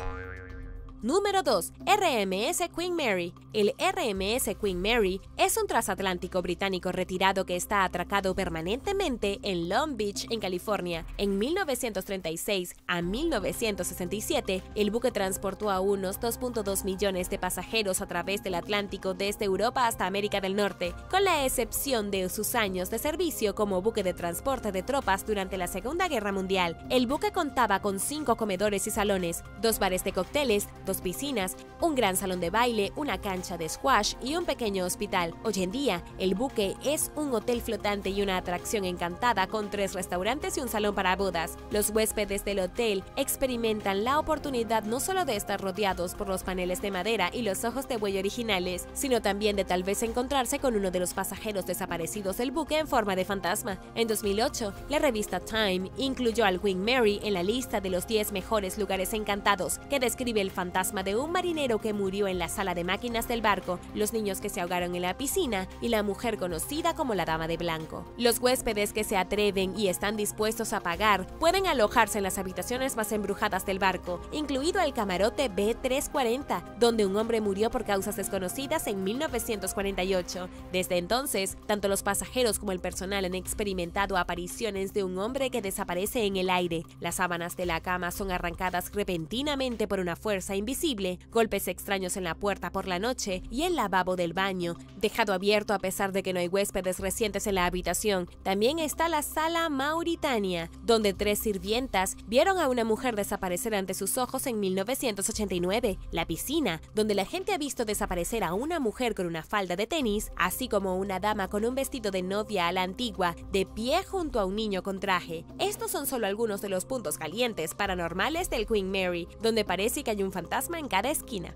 Número 2. RMS Queen Mary. El RMS Queen Mary es un transatlántico británico retirado que está atracado permanentemente en Long Beach, en California. En 1936 a 1967, el buque transportó a unos 2.2 millones de pasajeros a través del Atlántico desde Europa hasta América del Norte, con la excepción de sus años de servicio como buque de transporte de tropas durante la Segunda Guerra Mundial. El buque contaba con 5 comedores y salones, 2 bares de cócteles, 2 piscinas, un gran salón de baile, una cancha de squash y un pequeño hospital. Hoy en día, el buque es un hotel flotante y una atracción encantada con 3 restaurantes y un salón para bodas. Los huéspedes del hotel experimentan la oportunidad no solo de estar rodeados por los paneles de madera y los ojos de buey originales, sino también de tal vez encontrarse con uno de los pasajeros desaparecidos del buque en forma de fantasma. En 2008, la revista Time incluyó al Queen Mary en la lista de los 10 mejores lugares encantados, que describe el fantasma de un marinero que murió en la sala de máquinas del barco, los niños que se ahogaron en la piscina y la mujer conocida como la Dama de Blanco. Los huéspedes que se atreven y están dispuestos a pagar pueden alojarse en las habitaciones más embrujadas del barco, incluido el camarote B340, donde un hombre murió por causas desconocidas en 1948. Desde entonces, tanto los pasajeros como el personal han experimentado apariciones de un hombre que desaparece en el aire. Las sábanas de la cama son arrancadas repentinamente por una fuerza invisible, golpes extraños en la puerta por la noche y el lavabo del baño, dejado abierto a pesar de que no hay huéspedes recientes en la habitación. También está la sala Mauritania, donde 3 sirvientas vieron a una mujer desaparecer ante sus ojos en 1989. La piscina, donde la gente ha visto desaparecer a una mujer con una falda de tenis, así como una dama con un vestido de novia a la antigua, de pie junto a un niño con traje. Estos son solo algunos de los puntos calientes paranormales del Queen Mary, donde parece que hay un fantasma en cada esquina.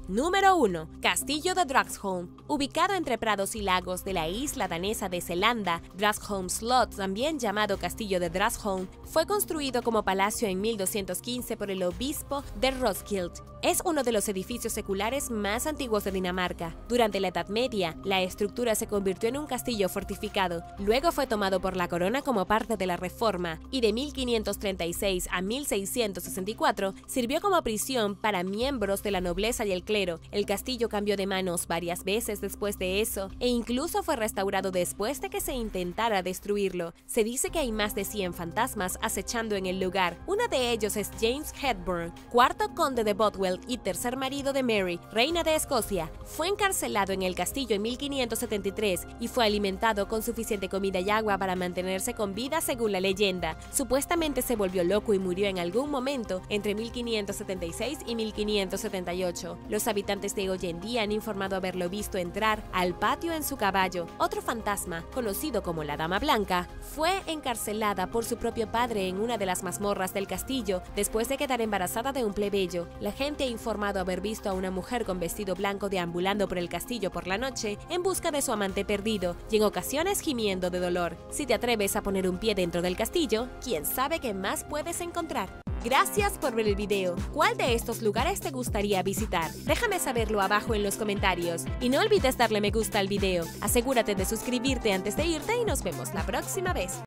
Número 1. Castillo de Dragsholm. Ubicado entre prados y lagos de la isla danesa de Zelanda, Dragsholm Slot, también llamado Castillo de Dragsholm, fue construido como palacio en 1215 por el obispo de Roskilde. Es uno de los edificios seculares más antiguos de Dinamarca. Durante la Edad Media, la estructura se convirtió en un castillo fortificado. Luego fue tomado por la corona como parte de la Reforma y de 1536 a 1664 sirvió como prisión para miembros de la nobleza y el clero. El castillo cambió de manos varias veces después de eso e incluso fue restaurado después de que se intentara destruirlo. Se dice que hay más de 100 fantasmas acechando en el lugar. Uno de ellos es James Hepburn, cuarto conde de Bothwell y tercer marido de Mary, reina de Escocia. Fue encarcelado en el castillo en 1573 y fue alimentado con suficiente comida y agua para mantenerse con vida según la leyenda. Supuestamente se volvió loco y murió en algún momento entre 1576 y 1578. Los habitantes de hoy en día han informado haberlo visto entrar al patio en su caballo. Otro fantasma, conocido como la Dama Blanca, fue encarcelada por su propio padre en una de las mazmorras del castillo después de quedar embarazada de un plebeyo. La gente ha informado haber visto a una mujer con vestido blanco deambulando por el castillo por la noche en busca de su amante perdido y en ocasiones gimiendo de dolor. Si te atreves a poner un pie dentro del castillo, quién sabe qué más puedes encontrar. Gracias por ver el video. ¿Cuál de estos lugares te gustaría visitar? Déjame saberlo abajo en los comentarios. Y no olvides darle me gusta al video. Asegúrate de suscribirte antes de irte y nos vemos la próxima vez.